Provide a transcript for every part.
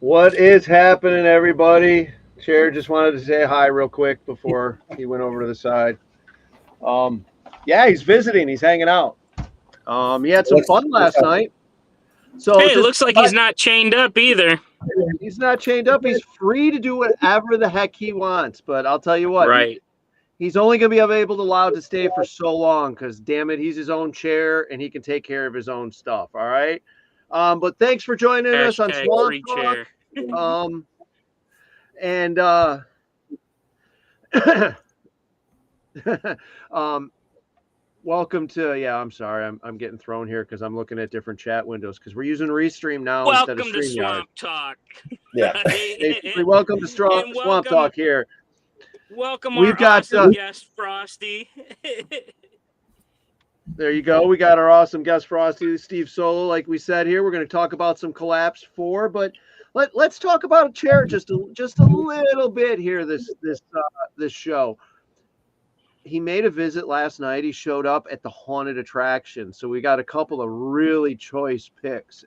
What is happening, everybody? Chair just wanted to say hi real quick before he went over to the side. Um, yeah, he's visiting. He's hanging out. He had some fun What's last up? night. So Hey, it just looks like he's not chained up either. he's not chained up. He's free to do whatever the heck he wants. But I'll tell you what, Right. he's only going to be able to allowed to stay for so long because damn it, he's his own chair and he can take care of his own stuff. All right. But thanks for joining us on Hashtag Swamp free Talk. chair. Um, and um, welcome to I'm sorry, I'm getting thrown here because I'm looking at different chat windows because we're using Restream now instead of Welcome to StreamYard. Swamp Talk. Yeah. Basically, welcome to and Swamp Talk here. welcome We've our got awesome guest, Frosty. there you go. We got our awesome guest Frosty, Steve Solo. Like we said here, we're going to talk about some Collapse 4, but let's talk about a chair just a little bit here. This show. He made a visit last night. He showed up at the haunted attraction. So we got a couple of really choice picks.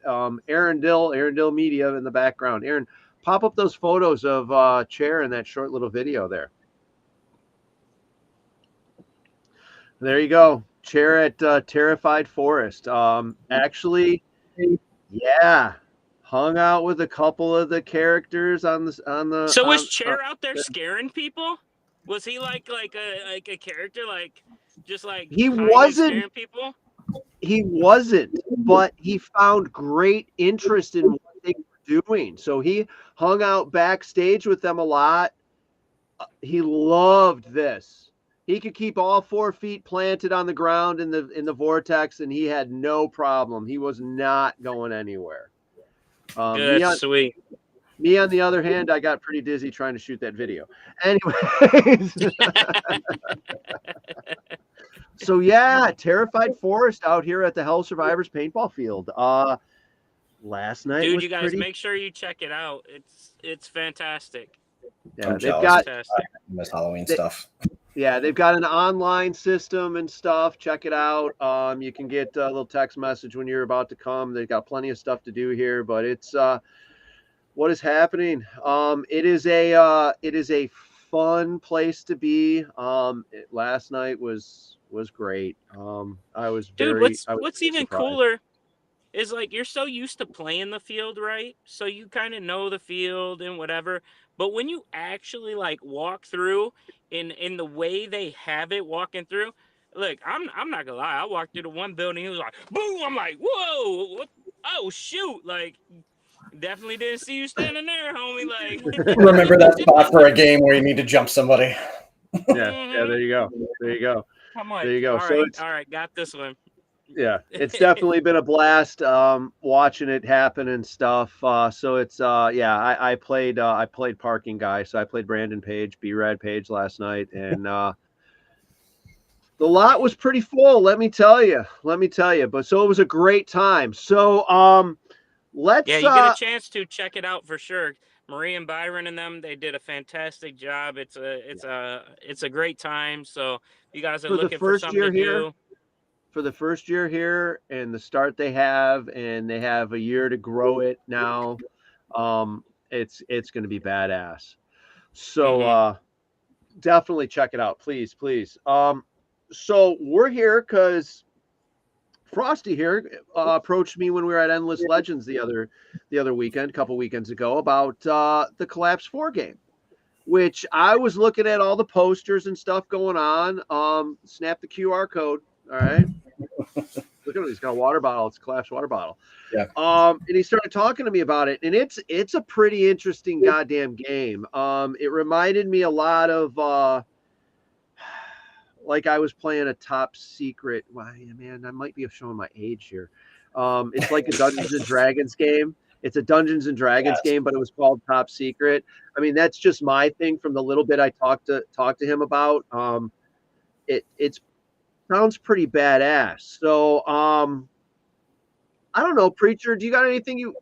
Aaron Dill Media in the background. Aaron, pop up those photos of Chair in that short little video there. There you go. Chair at Terrified Forest. Actually, yeah, hung out with a couple of the characters on the. So was Chair out there scaring people? Was he like a character just he hiding and wasn't scaring people? he wasn't, but he found great interest in what they were doing. So he hung out backstage with them a lot. He loved this. He could keep all 4 feet planted on the ground in the vortex, and he had no problem. He was not going anywhere. That's sweet. Me, on the other hand, I got pretty dizzy trying to shoot that video. Anyways. So yeah, Terrified Forest out here at the Hell Survivors paintball field. Last night Dude, was you guys pretty. make sure you check it out. It's fantastic. Yeah, they've got this Halloween stuff. Yeah, they've got an online system and stuff. Check it out. You can get a little text message when you're about to come. They've got plenty of stuff to do here, but it's what is happening. It is a fun place to be. Last night was great. I was Dude, what's even surprised. cooler is you're so used to playing the field, right? So you kind of know the field and whatever. But when you actually walk through in the way they have it walking through, look, I'm not gonna lie. I walked through the one building, he was like, boom! I'm like, whoa! What? Oh shoot! Definitely didn't see you standing there, homie. Remember that spot for a game where you need to jump somebody. Yeah. There you go. Come on. There you go. All right, got this one. Yeah, it's definitely been a blast watching it happen and stuff. So it's I played Parking Guy, so I played Brandon Page, B-Rad Page last night, and the lot was pretty full. Let me tell you. But so it was a great time. So let's you get a chance to check it out for sure. Marie and Byron and them, they did a fantastic job. It's a great time. So you guys are looking for something to do. For the first year here and the start they have, and they have a year to grow it now, it's going to be badass. So definitely check it out, please. So we're here because Frosty here approached me when we were at Endless Legends the other weekend, a couple weekends ago, about the Collapse 4 game, which I was looking at all the posters and stuff going on. Snap the QR code. All right. Look at it. He's got a water bottle. It's a Collapse water bottle. Yeah. And he started talking to me about it, and it's a pretty interesting goddamn game. It reminded me a lot of like I was playing a Top Secret. Well, man, I might be showing my age here. It's like a Dungeons and Dragons game. It's a Dungeons and Dragons game, but it was called Top Secret. I mean, that's just my thing from the little bit I talked to him about. It's sounds pretty badass. So, I don't know, Preacher. Do you got anything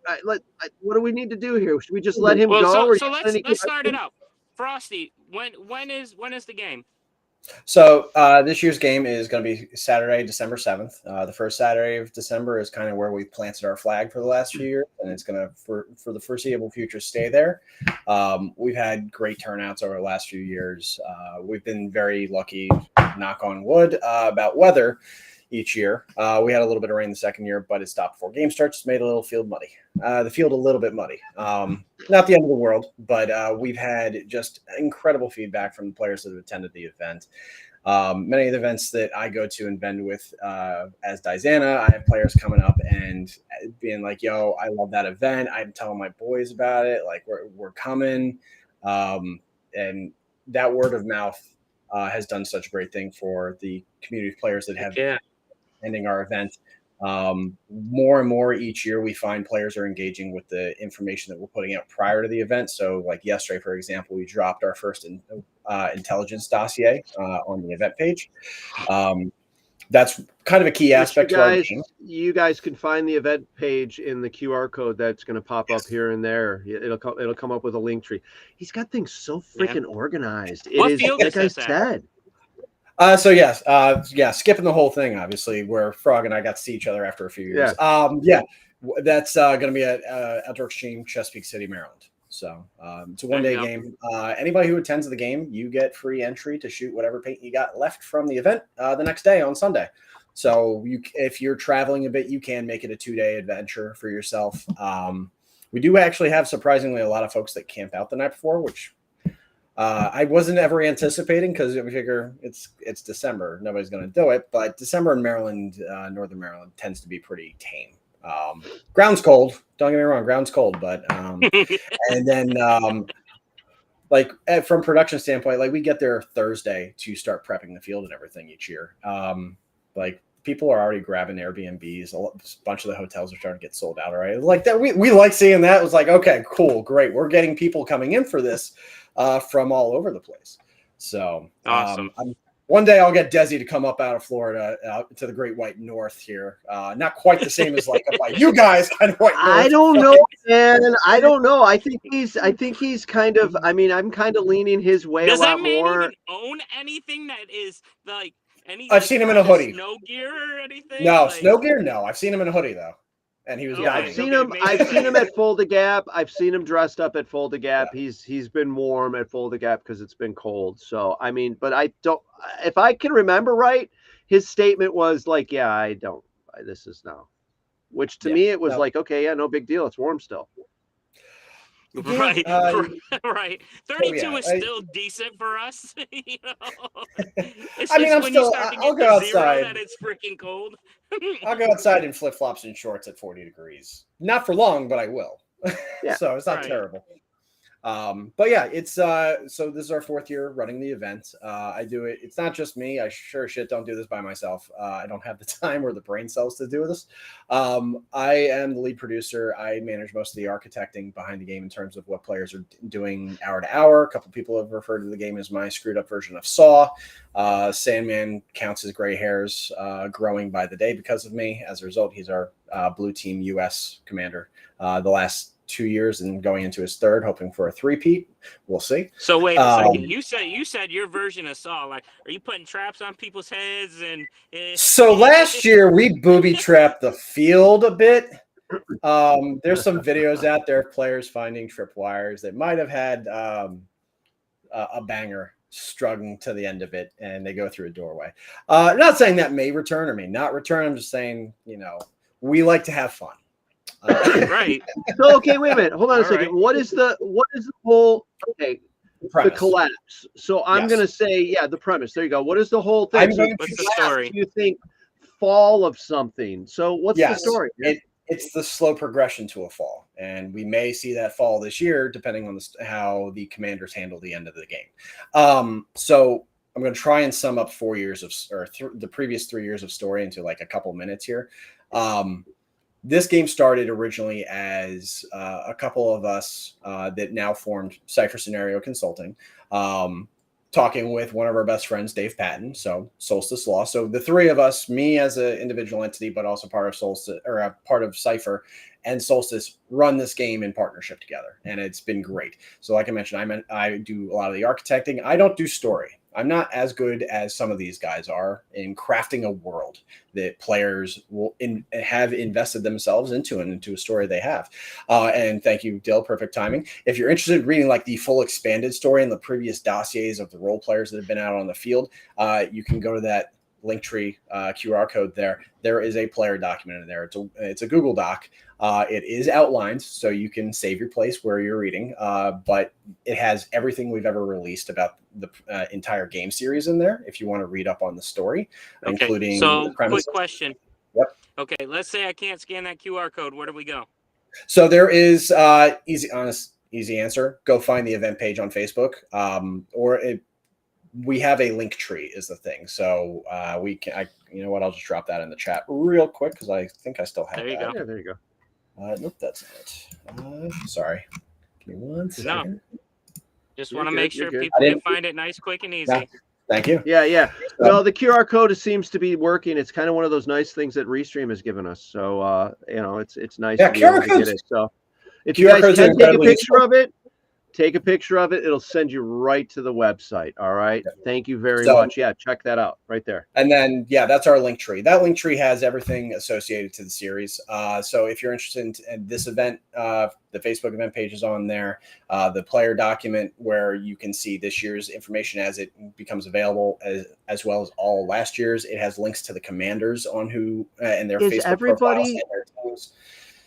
what do we need to do here? Should we just let him go? So let's start it out. Frosty, when is the game? So this year's game is going to be Saturday, December 7th. The first Saturday of December is kind of where we've planted our flag for the last few years, and it's going to, for the foreseeable future, stay there. We've had great turnouts over the last few years. We've been very lucky, knock on wood, about weather each year. We had a little bit of rain the second year, but it stopped before game starts. It's made a little field muddy. The field a little bit muddy. Not the end of the world, but we've had just incredible feedback from the players that have attended the event. Many of the events that I go to and vend with as Dizana, I have players coming up and being like, yo, I love that event. I'm telling my boys about it. Like, we're coming. And that word of mouth has done such a great thing for the community of players that have ending our event. More and more each year, we find players are engaging with the information that we're putting out prior to the event. So like yesterday, for example, we dropped our first intelligence dossier on the event page. That's kind of a key aspect to our game. You guys can find the event page in the QR code that's going to pop up here and there. It'll come up with a link tree. He's got things so freaking organized. What it is field like is I this said. So yes, skipping the whole thing, obviously, where Frog and I got to see each other after a few years. That's going to be at Outdoor Extreme, Chesapeake City, Maryland. So it's a one-day game. Anybody who attends the game, you get free entry to shoot whatever paint you got left from the event the next day on Sunday. So if you're traveling a bit, you can make it a 2-day adventure for yourself. We do actually have surprisingly a lot of folks that camp out the night before, which I wasn't ever anticipating because we figure it's December. Nobody's going to do it. But December in Maryland, Northern Maryland, tends to be pretty tame. Ground's cold. Don't get me wrong. Ground's cold. But and then like from production standpoint, like we get there Thursday to start prepping the field and everything each year. Like people are already grabbing Airbnbs. A bunch of the hotels are starting to get sold out already. Like that, we like seeing that. It was like, okay, cool, great. We're getting people coming in for this from all over the place. So awesome. One day I'll get Desi to come up out of Florida to the Great White North here. Not quite the same as like you guys kind of white north. I don't know, man. I don't know. I think he's kind of. I mean, I'm kind of leaning his way a lot more. Does that man even own anything that is like? I've seen him in a hoodie. Snow gear or anything? No, snow gear. No, I've seen him in a hoodie though, and he was. Yeah, I've seen him at Fulda Gap. I've seen him dressed up at Fulda Gap. Yeah. He's been warm at Fulda Gap because it's been cold. So I mean, but I don't. If I can remember right, his statement was like, "Yeah, I don't. This is no." Which to me it was like, "Okay, yeah, no big deal. It's warm still." Right, right. 32 is still decent for us. You know? It's I'll go outside. That it's freaking cold. I'll go outside in flip flops and shorts at 40 degrees. Not for long, but I will. Yeah, so it's not terrible. But yeah, it's so this is our 4th year running the event. I do it. It's not just me. I sure shit don't do this by myself. I don't have the time or the brain cells to do this. I am the lead producer. I manage most of the architecting behind the game in terms of what players are doing hour to hour. A couple people have referred to the game as my screwed up version of Saw. Sandman counts his gray hairs growing by the day because of me. As a result, he's our blue team US commander. The last 2 years and going into his 3rd, hoping for a 3-peat. We'll see. So wait a second. You said your version of Saw. Like, are you putting traps on people's heads? And so last year we booby trapped the field a bit. There's some videos out there of players finding tripwires that might have had a banger struggling to the end of it, and they go through a doorway. Not saying that may return or may not return. I'm just saying, we like to have fun. Right. So okay, wait a minute. Hold on a second. Right. What is the whole the collapse? So I'm gonna say, the premise. There you go. What is the whole thing? What's the story? You think fall of something. So what's the story? It's the slow progression to a fall, and we may see that fall this year, depending on how the commanders handle the end of the game. So I'm going to try and sum up 4 years the previous 3 years of story into like a couple minutes here. This game started originally as a couple of us that now formed Cypher Scenario Consulting, talking with one of our best friends, Dave Patton, so Solstice Law. So the 3 of us, me as an individual entity, but also part of Solstice or a part of Cypher and Solstice, run this game in partnership together, and it's been great. So like I mentioned, I do a lot of the architecting. I don't do story. I'm not as good as some of these guys are in crafting a world that players will have invested themselves into and into a story they have. And thank you, Dill. Perfect timing. If you're interested in reading like the full expanded story and the previous dossiers of the role players that have been out on the field, you can go to that Linktree QR code there. There is a player document in there. It's a Google Doc. It is outlined, so you can save your place where you're reading, but it has everything we've ever released about the entire game series in there if you want to read up on the story, including the premise. Quick question. Yep. Okay, let's say I can't scan that QR code. Where do we go? So there is easy answer. Go find the event page on Facebook, we have a link tree is the thing. So we can, you know what? I'll just drop that in the chat real quick because I think I still have There you that. go. Yeah, there you go. Nope, that's not it. Sorry. Give me one second. Just You're want to good, make you're sure good. people can find it nice, quick, and easy. Yeah. Thank you. Yeah. Well, the QR code seems to be working. It's kind of one of those nice things that Restream has given us. So it's nice to be able to get it. So if you guys can take a picture of it, take a picture of it. It'll send you right to the website. All right. Thank you very much. Yeah, check that out right there. And then, that's our link tree. That link tree has everything associated to the series. So if you're interested in this event, the Facebook event page is on there. The player document where you can see this year's information as it becomes available, as well as all last year's. It has links to the commanders on who and their Facebook profiles and their teams.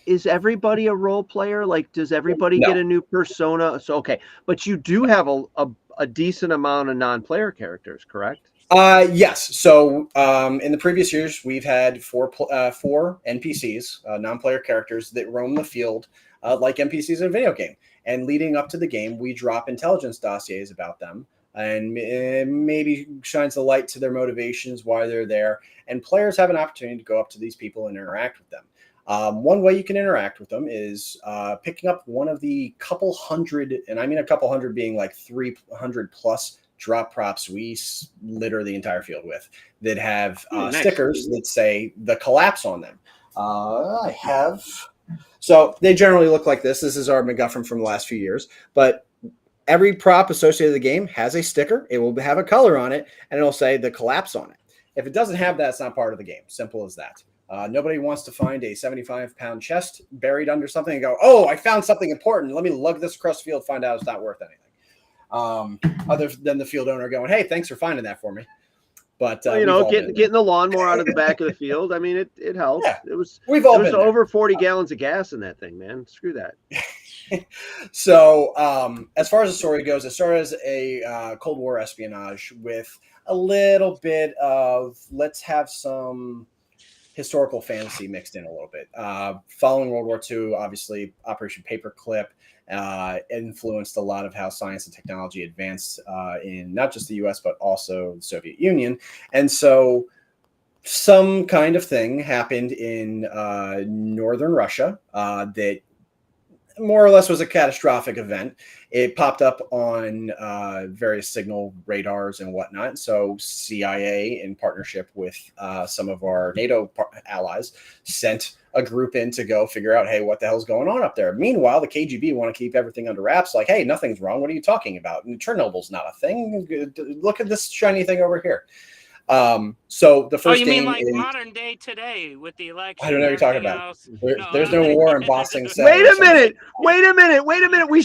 Is everybody a role player? Like, does everybody get a new persona? So, okay. But you do have a decent amount of non-player characters, correct? Yes. So in the previous years, we've had four NPCs, non-player characters that roam the field like NPCs in a video game. And leading up to the game, we drop intelligence dossiers about them and maybe shines the light to their motivations, why they're there. And players have an opportunity to go up to these people and interact with them. One way you can interact with them is picking up one of the couple hundred, and I mean a couple hundred being like 300 plus drop props we litter the entire field with that have stickers that say the collapse on them. I have. So they generally look like this. This is our MacGuffin from the last few years. But every prop associated with the game has a sticker. It will have a color on it, and it'll say the collapse on it. If it doesn't have that, it's not part of the game. Simple as that. Nobody wants to find a 75-pound chest buried under something and go, oh, I found something important. Let me lug this across the field, find out it's not worth anything. Other than the field owner going, hey, thanks for finding that for me. But getting the lawnmower out of the back of the field. I mean, it helps. Yeah, there's over 40 gallons of gas in that thing, man. Screw that. So as far as the story goes, it started as a Cold War espionage with a little bit of let's have some historical fantasy mixed in a little bit. Following World War II, obviously, Operation Paperclip influenced a lot of how science and technology advanced in not just the U.S., but also the Soviet Union. And so some kind of thing happened in northern Russia that more or less was a catastrophic event. It popped up on various signal radars and whatnot. So CIA, in partnership with some of our NATO allies, sent a group in to go figure out, hey, what the hell's going on up there? Meanwhile, the KGB want to keep everything under wraps. Like, hey, nothing's wrong. What are you talking about? And Chernobyl's not a thing. Look at this shiny thing over here. So the first you mean game like is modern day today with the election? I don't know what you're talking about. There's no war in Boston. Wait a minute. We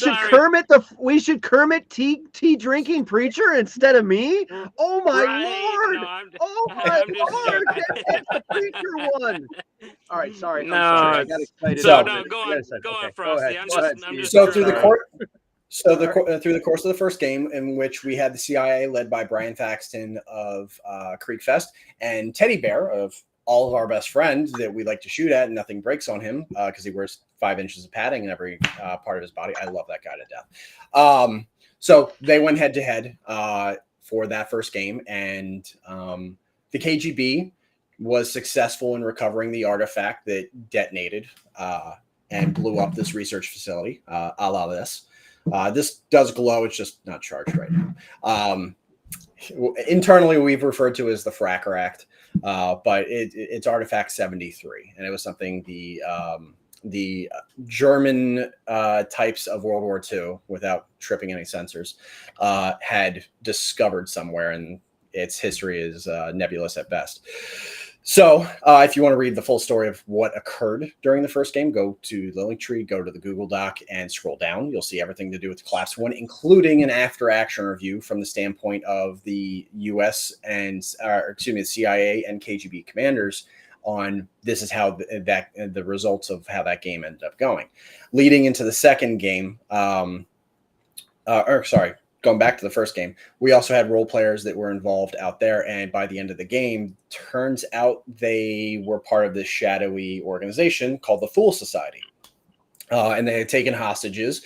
should Kermit tea drinking preacher instead of me. Oh my lord! Oh my lord! That's the preacher one. All right, sorry. No, I got excited. Go on, Frosty. I'm just through the course of the first game, in which we had the CIA led by Brian Thaxton of Creekfest and Teddy Bear of all of our best friends that we like to shoot at, and nothing breaks on him because he wears 5 inches of padding in every part of his body. I love that guy to death. So they went head to head for that first game, and the KGB was successful in recovering the artifact that detonated and blew up this research facility, a la this. This does glow. It's just not charged right now. Internally, we've referred to as the Fracker Act, but it's Artifact 73. And it was something the German types of World War II, without tripping any censors, had discovered somewhere, and its history is nebulous at best. So if you want to read the full story of what occurred during the first game, go to the link tree, go to the Google Doc, and scroll down. You'll see everything to do with Collapse 1, including an after-action review from the standpoint of the U.S. and, the CIA and KGB commanders on this is how the results of how that game ended up going. Leading into the second game, going back to the first game, we also had role players that were involved out there. And by the end of the game, turns out they were part of this shadowy organization called the Thule Society. And they had taken hostages.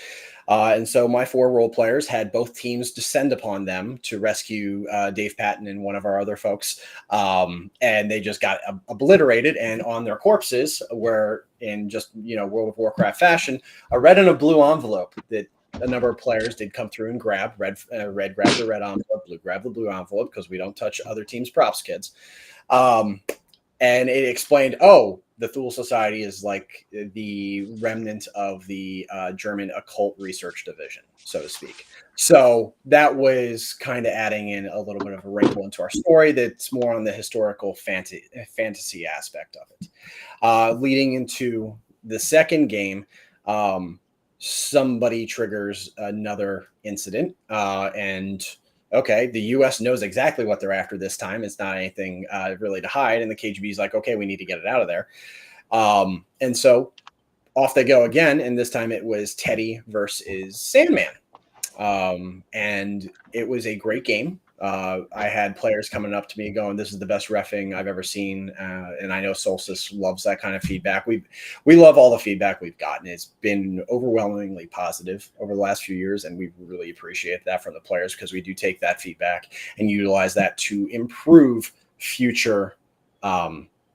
And so my 4 role players had both teams descend upon them to rescue Dave Patton and one of our other folks. And they just got obliterated. And on their corpses were, in just, World of Warcraft fashion, a red and a blue envelope that a number of players did come through and grab. Red grabbed the red envelope, blue grabbed the blue envelope, because we don't touch other teams' props, kids. And it explained, the Thule Society is like the remnant of the German occult research division, so to speak. So that was kind of adding in a little bit of a wrinkle into our story that's more on the historical fantasy aspect of it. Leading into the second game, somebody triggers another incident, and okay, the U.S. knows exactly what they're after this time. It's not anything really to hide, and the KGB is like, okay, we need to get it out of there. And so off they go again, and this time it was Teddy versus Sandman, and it was a great game. I had players coming up to me going, "This is the best reffing I've ever seen," and I know Solstice loves that kind of feedback. We love all the feedback we've gotten. It's been overwhelmingly positive over the last few years, and we really appreciate that from the players, because we do take that feedback and utilize that to improve future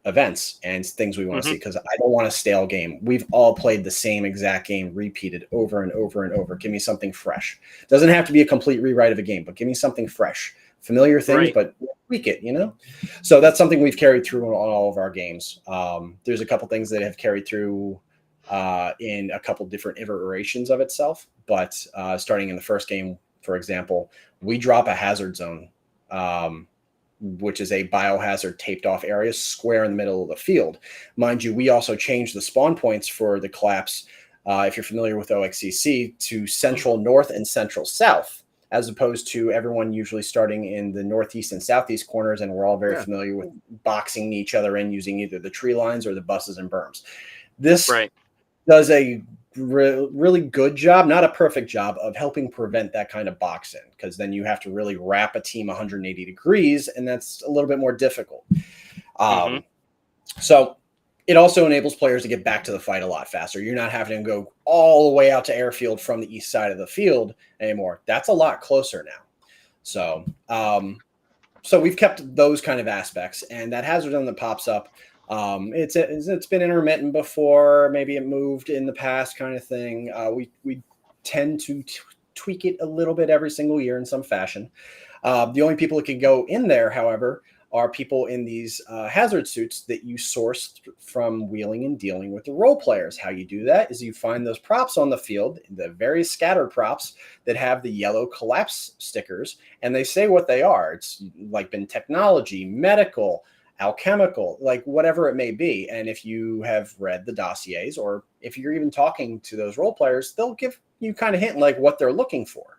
events and things we want to see, because I don't want a stale game. We've all played the same exact game repeated over and over and over. Give me something fresh. Doesn't have to be a complete rewrite of a game, but give me something fresh. Familiar things, but tweak it, So that's something we've carried through on all of our games. There's a couple things that have carried through in a couple different iterations of itself, but starting in the first game, for example, we drop a hazard zone, which is a biohazard taped off area square in the middle of the field. Mind you, we also changed the spawn points for the Collapse, if you're familiar with OXCC, to central north and central south, as opposed to everyone usually starting in the northeast and southeast corners. And we're all very familiar with boxing each other in using either the tree lines or the buses and berms. This does a really good job, not a perfect job, of helping prevent that kind of boxing, because then you have to really wrap a team 180 degrees, and that's a little bit more difficult. So it also enables players to get back to the fight a lot faster. You're not having to go all the way out to airfield from the east side of the field anymore. That's a lot closer now. So so we've kept those kind of aspects, and that hazard zone that pops up, it's been intermittent before, maybe it moved in the past, kind of thing. We tend to tweak it a little bit every single year in some fashion. The only people that can go in there, however, are people in these hazard suits that you source from wheeling and dealing with the role players. How you do that is you find those props on the field, the various scattered props that have the yellow Collapse stickers, and they say what they are. It's like been technology, medical, alchemical, like whatever it may be. And if you have read the dossiers, or if you're even talking to those role players, they'll give you kind of hint like what they're looking for.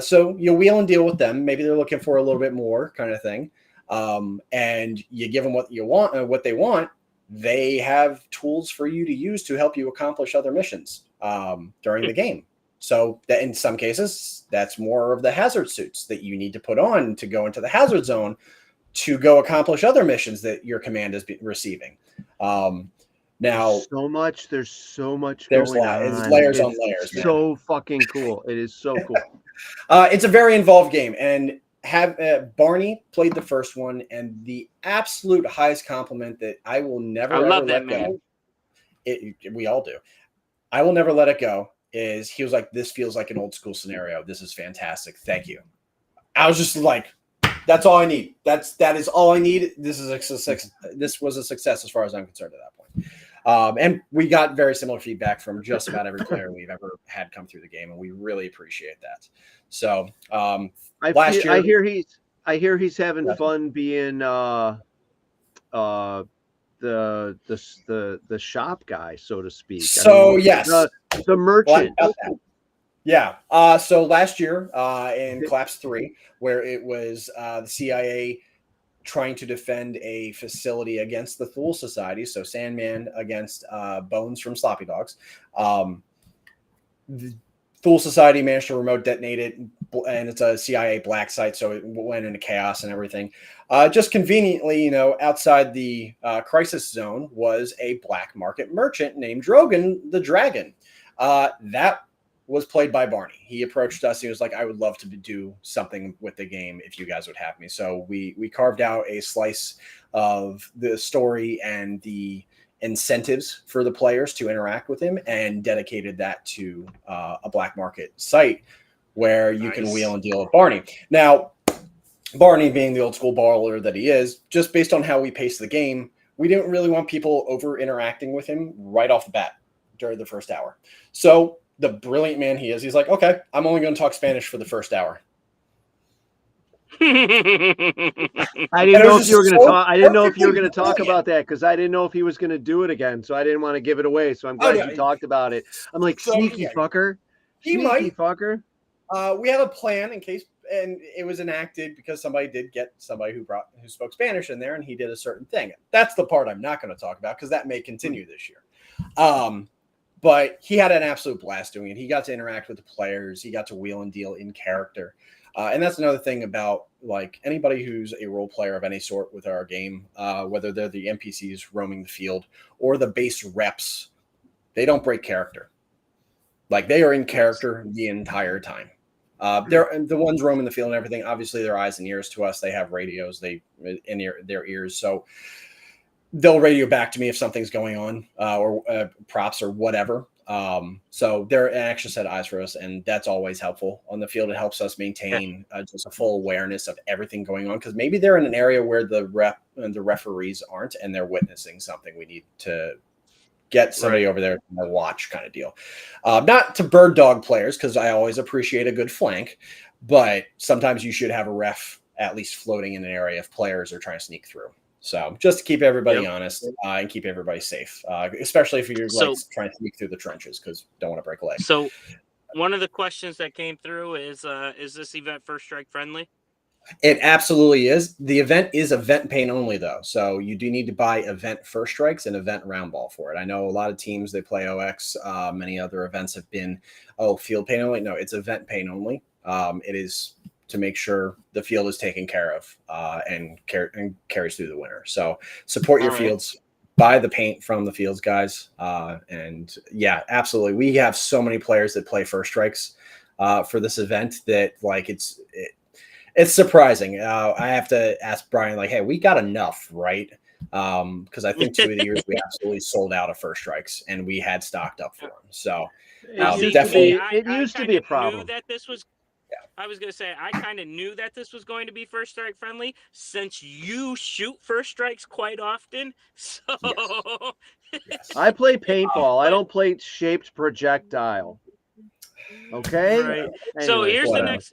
So you wheel and deal with them. Maybe they're looking for a little bit more, kind of thing. And you give them what you want, what they want. They have tools for you to use to help you accomplish other missions during the game. So that in some cases, that's more of the hazard suits that you need to put on to go into the hazard zone to go accomplish other missions that your command is receiving. Now, there's so much going on. It's layers on layers. So fucking cool. It is so cool. It's a very involved game, and Barney played the first one, and the absolute highest compliment that I will never ever let go. We all do. I will never let it go. Is he was like, this feels like an old school scenario. This is fantastic. Thank you. I was just like, that's all I need. That is all I need. This was a success as far as I'm concerned at that point. And we got very similar feedback from just about every player we've ever had come through the game, and we really appreciate that. So last year, I hear he's having fun being the shop guy, so to speak. So yes, the merchant. Yeah. So last year in Collapse 3, where it was the CIA trying to defend a facility against the Thule Society, so Sandman against Bones from Sloppy Dogs. The Thule Society managed to remote detonate it, and it's a CIA black site, so it went into chaos and everything. Just conveniently, outside the crisis zone was a black market merchant named Drogon the Dragon. That was played by Barney. He approached us. He was like, I would love to do something with the game if you guys would have me. So we carved out a slice of the story and the incentives for the players to interact with him and dedicated that to a black market site where you can wheel and deal with Barney. Now, Barney being the old school baller that he is, just based on how we paced the game, we didn't really want people over interacting with him right off the bat during the first hour. So the brilliant man he is, he's like, okay, I'm only going to talk Spanish for the first hour. I didn't know if you were going to talk. I didn't know if you were going to talk about that because I didn't know if he was going to do it again. So I didn't want to give it away. So I'm glad you talked about it. I'm like, sneaky fucker. Sneaky fucker. We have a plan in case, and it was enacted because somebody did get somebody who spoke Spanish in there, and he did a certain thing. That's the part I'm not going to talk about because that may continue this year. But he had an absolute blast doing it. He got to interact with the players. He got to wheel and deal in character. And that's another thing about like anybody who's a role player of any sort with our game, whether they're the NPCs roaming the field or the base reps, they don't break character. Like they are in character the entire time. They're the ones roaming the field and everything. Obviously, their eyes and ears to us. They have radios. They in their ears. So they'll radio back to me if something's going on or props or whatever. So they're an extra set of eyes for us, and that's always helpful on the field. It helps us maintain just a full awareness of everything going on because maybe they're in an area where the referees aren't, and they're witnessing something. We need to get somebody over there to watch, kind of deal. Not to bird dog players because I always appreciate a good flank, but sometimes you should have a ref at least floating in an area if players are trying to sneak through. So just to keep everybody honest and keep everybody safe, especially if you're trying to sneak through the trenches because don't want to break a leg. So one of the questions that came through is this event First Strike friendly? It absolutely is. The event is event paint only though. So you do need to buy event First Strikes and event round ball for it. I know a lot of teams, they play OX. Many other events have been, field paint only. No, it's event paint only. It is to make sure the field is taken care of and carries through the winter. So support your fields, buy the paint from the fields guys. And yeah, absolutely. We have so many players that play First Strikes for this event that like it's surprising. I have to ask Brian, like, hey, we got enough, right? Because I think 2 of the years we absolutely sold out of First Strikes and we had stocked up for them. So definitely, it used to be a problem. That this was. I was going to say, I kind of knew that this was going to be First Strike friendly since you shoot First Strikes quite often. So yes. I play paintball. I don't play shaped projectile. Okay. Right. Anyway, so here's the next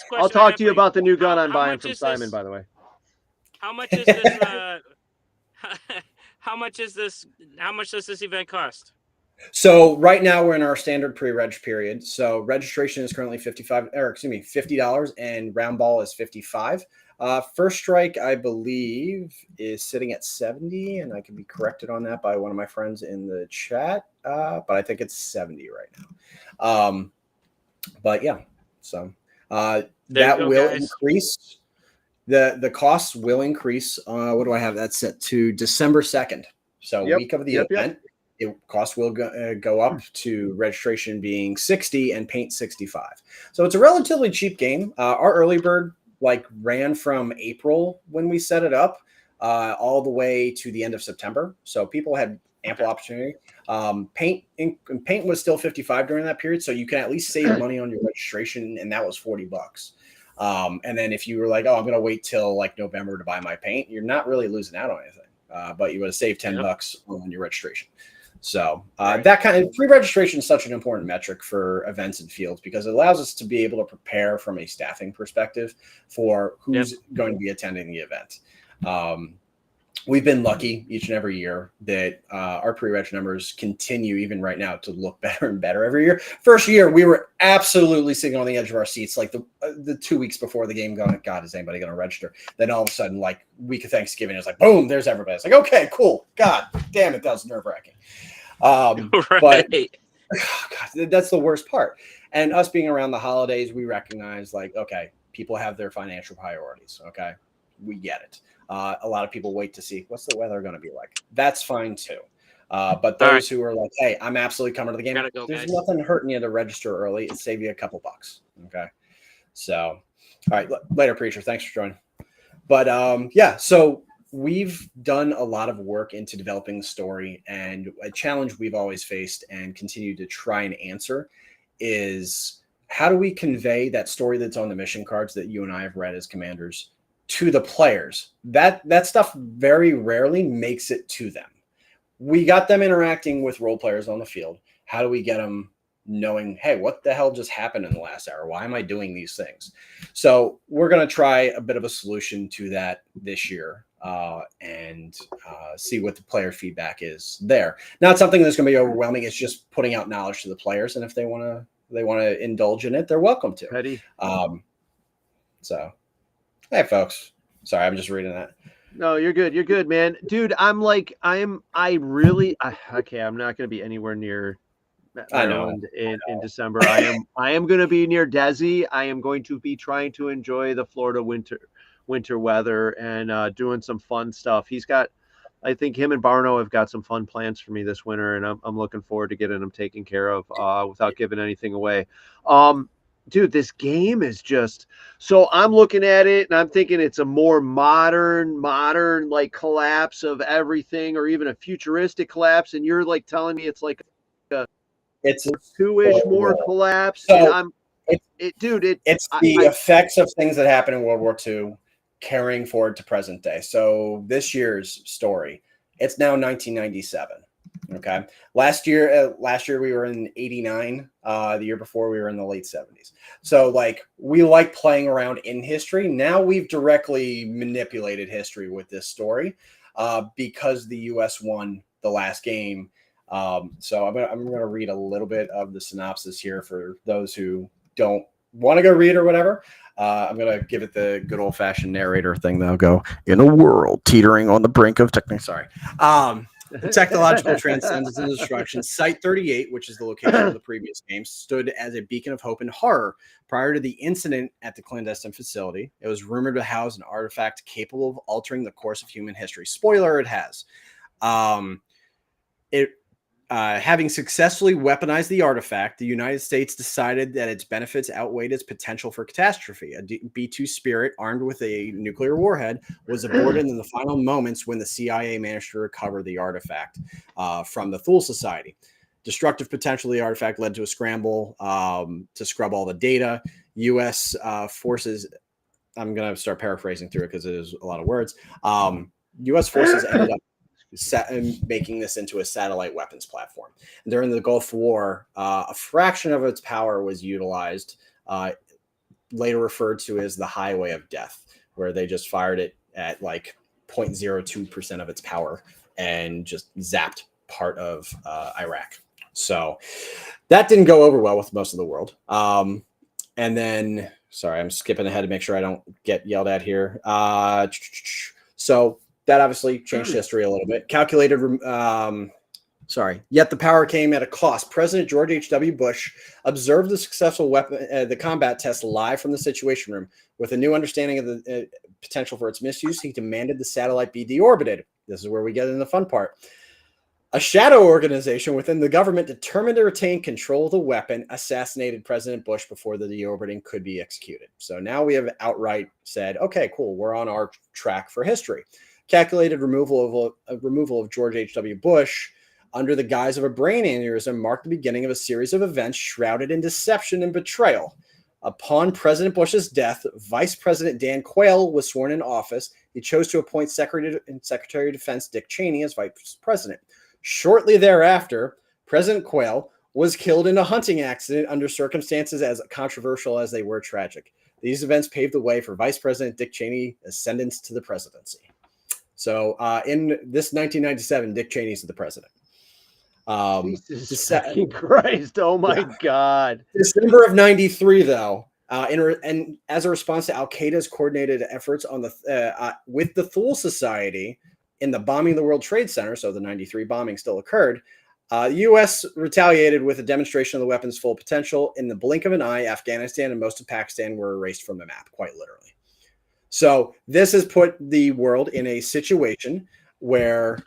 question. I'll talk to you about the new gun I'm buying from Simon, by the way. How much is this? How much does this event cost? So right now we're in our standard pre-reg period. So registration is currently $50 and round ball is $55. First Strike, I believe, is sitting at 70, and I can be corrected on that by one of my friends in the chat. But I think it's 70 right now. But yeah, so that will increase. The costs will increase. What do I have that set to? December 2nd. So week of the event. It cost will go up to registration being 60 and paint 65. So it's a relatively cheap game. Our early bird ran from April when we set it up all the way to the end of September. So people had ample opportunity. Paint was still 55 during that period. So you can at least save money on your registration. And that was $40. And then if you were like, I'm going to wait till November to buy my paint, you're not really losing out on anything. But you would have saved $10 on your registration. So Right. that kind of pre-registration is such an important metric for events and fields because it allows us to be able to prepare from a staffing perspective for who's going to be attending the event. We've been lucky each and every year that our pre-reg numbers continue even right now to look better and better every year. First year, we were absolutely sitting on the edge of our seats, like the 2 weeks before the game going, God, is anybody going to register? Then all of a sudden, like week of Thanksgiving, it's like, boom, there's everybody. It's like, okay, cool. God damn it, that was nerve-wracking. Right. But God, that's the worst part. And us being around the holidays, we recognize like, okay, people have their financial priorities. Okay, we get it. A lot of people wait to see what's the weather going to be like. That's fine too. But those who are like, hey, I'm absolutely coming to the game. Go, there's guys. nothing hurting you to register early. It save you a couple bucks. Okay. So, all right. Later, Preacher. Thanks for joining. But yeah, so we've done a lot of work into developing the story, and a challenge we've always faced and continue to try and answer is how do we convey that story that's on the mission cards that you and I have read as commanders to the players? That stuff very rarely makes it to them. We got them interacting with role players on the field. How do we get them knowing, hey, what the hell just happened in the last hour? Why am I doing these things? So we're going to try a bit of a solution to that this year and see what the player feedback is there. Not something that's going to be overwhelming. It's just putting out knowledge to the players. And if they want to indulge in it, they're welcome to. Petty. So, hey, folks. Sorry, I'm just reading that. No, you're good. You're good, man. Dude, I'm not going to be anywhere near Maryland in December. I am going to be near Desi. I am going to be trying to enjoy the Florida winter weather and doing some fun stuff. I think him and Barno have got some fun plans for me this winter, and I'm looking forward to getting them taken care of without giving anything away. Dude, this game is just so I'm looking at it and I'm thinking it's a more modern like collapse of everything, or even a futuristic collapse. And you're like telling me it's like it's a two-ish more collapse. So and it's the effects of things that happened in World War II carrying forward to present day. So this year's story, it's now 1997. Okay. Last year we were in 89. The year before we were in the late 70s. So like we like playing around in history. Now we've directly manipulated history with this story because the U.S. won the last game. So I'm gonna read a little bit of the synopsis here for those who don't want to go read or whatever. I'm gonna give it the good old fashioned narrator thing. They'll go in a world teetering on the brink of the technological transcendence and destruction. Site 38, which is the location of the previous game, stood as a beacon of hope and horror prior to the incident at the clandestine facility. It was rumored to house an artifact capable of altering the course of human history. Spoiler, it has. Having successfully weaponized the artifact, the United States decided that its benefits outweighed its potential for catastrophe. A B-2 Spirit, armed with a nuclear warhead, was aborted in the final moments when the CIA managed to recover the artifact from the Thule Society. Destructive potential of the artifact led to a scramble to scrub all the data. U.S. forces, I'm going to start paraphrasing through it because it is a lot of words. U.S. forces ended up making this into a satellite weapons platform. And during the Gulf War, a fraction of its power was utilized, later referred to as the Highway of Death, where they just fired it at like 0.02% of its power and just zapped part of Iraq. So that didn't go over well with most of the world. And then, sorry, I'm skipping ahead to make sure I don't get yelled at here. So that obviously changed history a little bit. Yet the power came at a cost. President George H.W. Bush observed the successful the combat test live from the Situation Room. With a new understanding of the potential for its misuse, he demanded the satellite be deorbited. This is where we get in the fun part. A shadow organization within the government determined to retain control of the weapon assassinated President Bush before the deorbiting could be executed. So now we have outright said, okay, cool, we're on our track for history. Calculated removal of George H.W. Bush under the guise of a brain aneurysm marked the beginning of a series of events shrouded in deception and betrayal. Upon President Bush's death, Vice President Dan Quayle was sworn in office. He chose to appoint Secretary of Defense Dick Cheney as Vice President. Shortly thereafter, President Quayle was killed in a hunting accident under circumstances as controversial as they were tragic. These events paved the way for Vice President Dick Cheney's ascendance to the presidency. So in this 1997, Dick Cheney's the president. Jesus fucking Christ. Oh my God. December of 93, though, and as a response to Al-Qaeda's coordinated efforts on with the Thule Society in the bombing of the World Trade Center, so the 93 bombing still occurred, the U.S. retaliated with a demonstration of the weapon's full potential. In the blink of an eye, Afghanistan and most of Pakistan were erased from the map, quite literally. So this has put the world in a situation where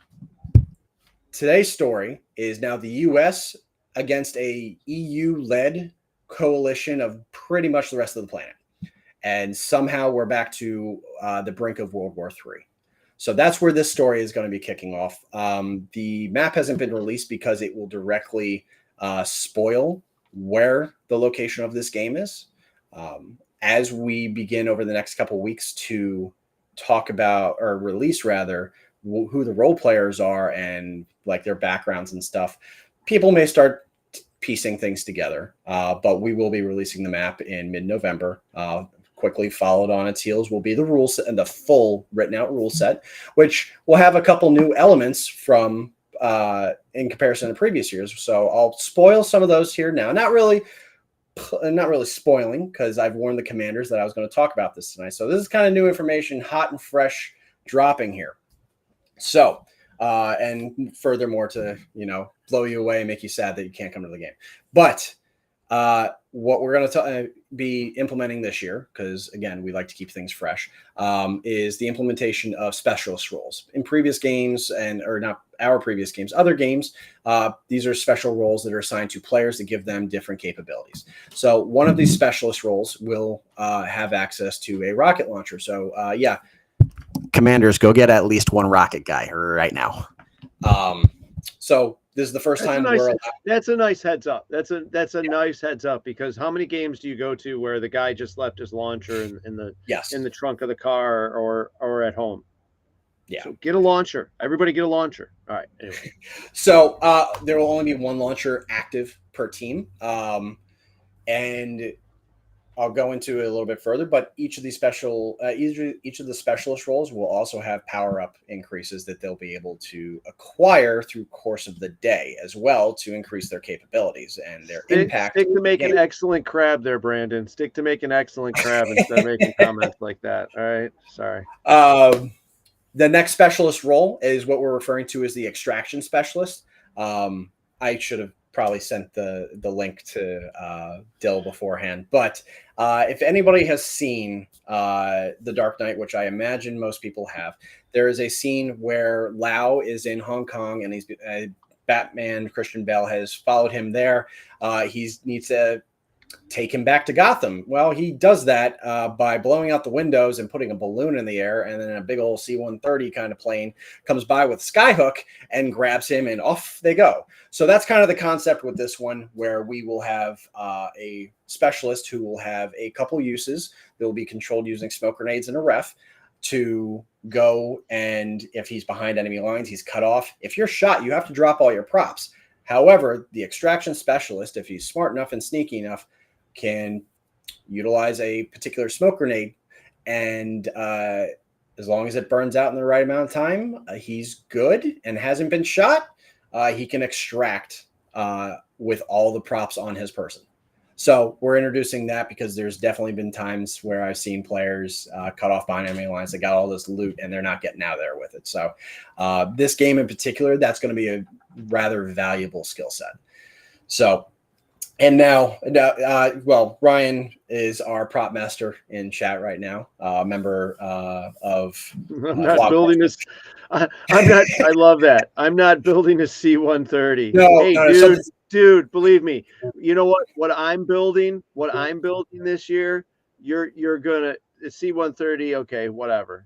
today's story is now the U.S. against a EU-led coalition of pretty much the rest of the planet. And somehow we're back to the brink of World War III. So that's where this story is going to be kicking off. The map hasn't been released because it will directly spoil where the location of this game is. As we begin over the next couple of weeks to talk about, or release rather, who the role players are and like their backgrounds and stuff, people may start piecing things together. But we will be releasing the map in mid-November. Quickly followed on its heels will be the rules and the full written out rule set, which will have a couple new elements from in comparison to previous years. So I'll spoil some of those here now. Not really spoiling, because I've warned the commanders that I was going to talk about this tonight. So this is kind of new information, hot and fresh, dropping here. So, and furthermore, to blow you away and make you sad that you can't come to the game. But what we're going to be implementing this year, because again, we like to keep things fresh, is the implementation of specialist roles. In previous games, or not our previous games, other games, these are special roles that are assigned to players to give them different capabilities. So one of these specialist roles will have access to a rocket launcher. So yeah, commanders, go get at least one rocket guy right now. So this is the first time that's a nice heads up. That's a nice heads up, because how many games do you go to where the guy just left his launcher in the trunk of the car or at home? Yeah. So get a launcher. Everybody get a launcher. All right. Anyway. So there will only be one launcher active per team. And I'll go into it a little bit further, but each of the specialist roles will also have power-up increases that they'll be able to acquire through course of the day as well to increase their capabilities and their impact. Stick to make an excellent crab there, Brandon. Stick to make an excellent crab instead of making comments like that. All right. Sorry. The next specialist role is what we're referring to as the extraction specialist. I should have probably sent the link to Dill beforehand, but if anybody has seen The Dark Knight, which I imagine most people have, there is a scene where Lau is in Hong Kong and he's Batman Christian Bale has followed him there. He needs to take him back to Gotham. Well, he does that by blowing out the windows and putting a balloon in the air, and then a big old C-130 kind of plane comes by with Skyhook and grabs him, and off they go. So that's kind of the concept with this one, where we will have a specialist who will have a couple uses. They'll be controlled using smoke grenades and a ref to go, and if he's behind enemy lines, he's cut off. If you're shot, you have to drop all your props. However, the extraction specialist, if he's smart enough and sneaky enough, can utilize a particular smoke grenade, and as long as it burns out in the right amount of time, he's good and hasn't been shot. He can extract with all the props on his person. So we're introducing that because there's definitely been times where I've seen players cut off behind enemy lines that got all this loot and they're not getting out of there with it. So this game in particular, that's going to be a rather valuable skill set. So, and now, well, Ryan is our prop master in chat right now, member of. I'm not building this. I'm not. I love that. I'm not building a C-130. No, hey, no, dude, believe me. You know what? What I'm building this year, you're gonna C-130. Okay, whatever.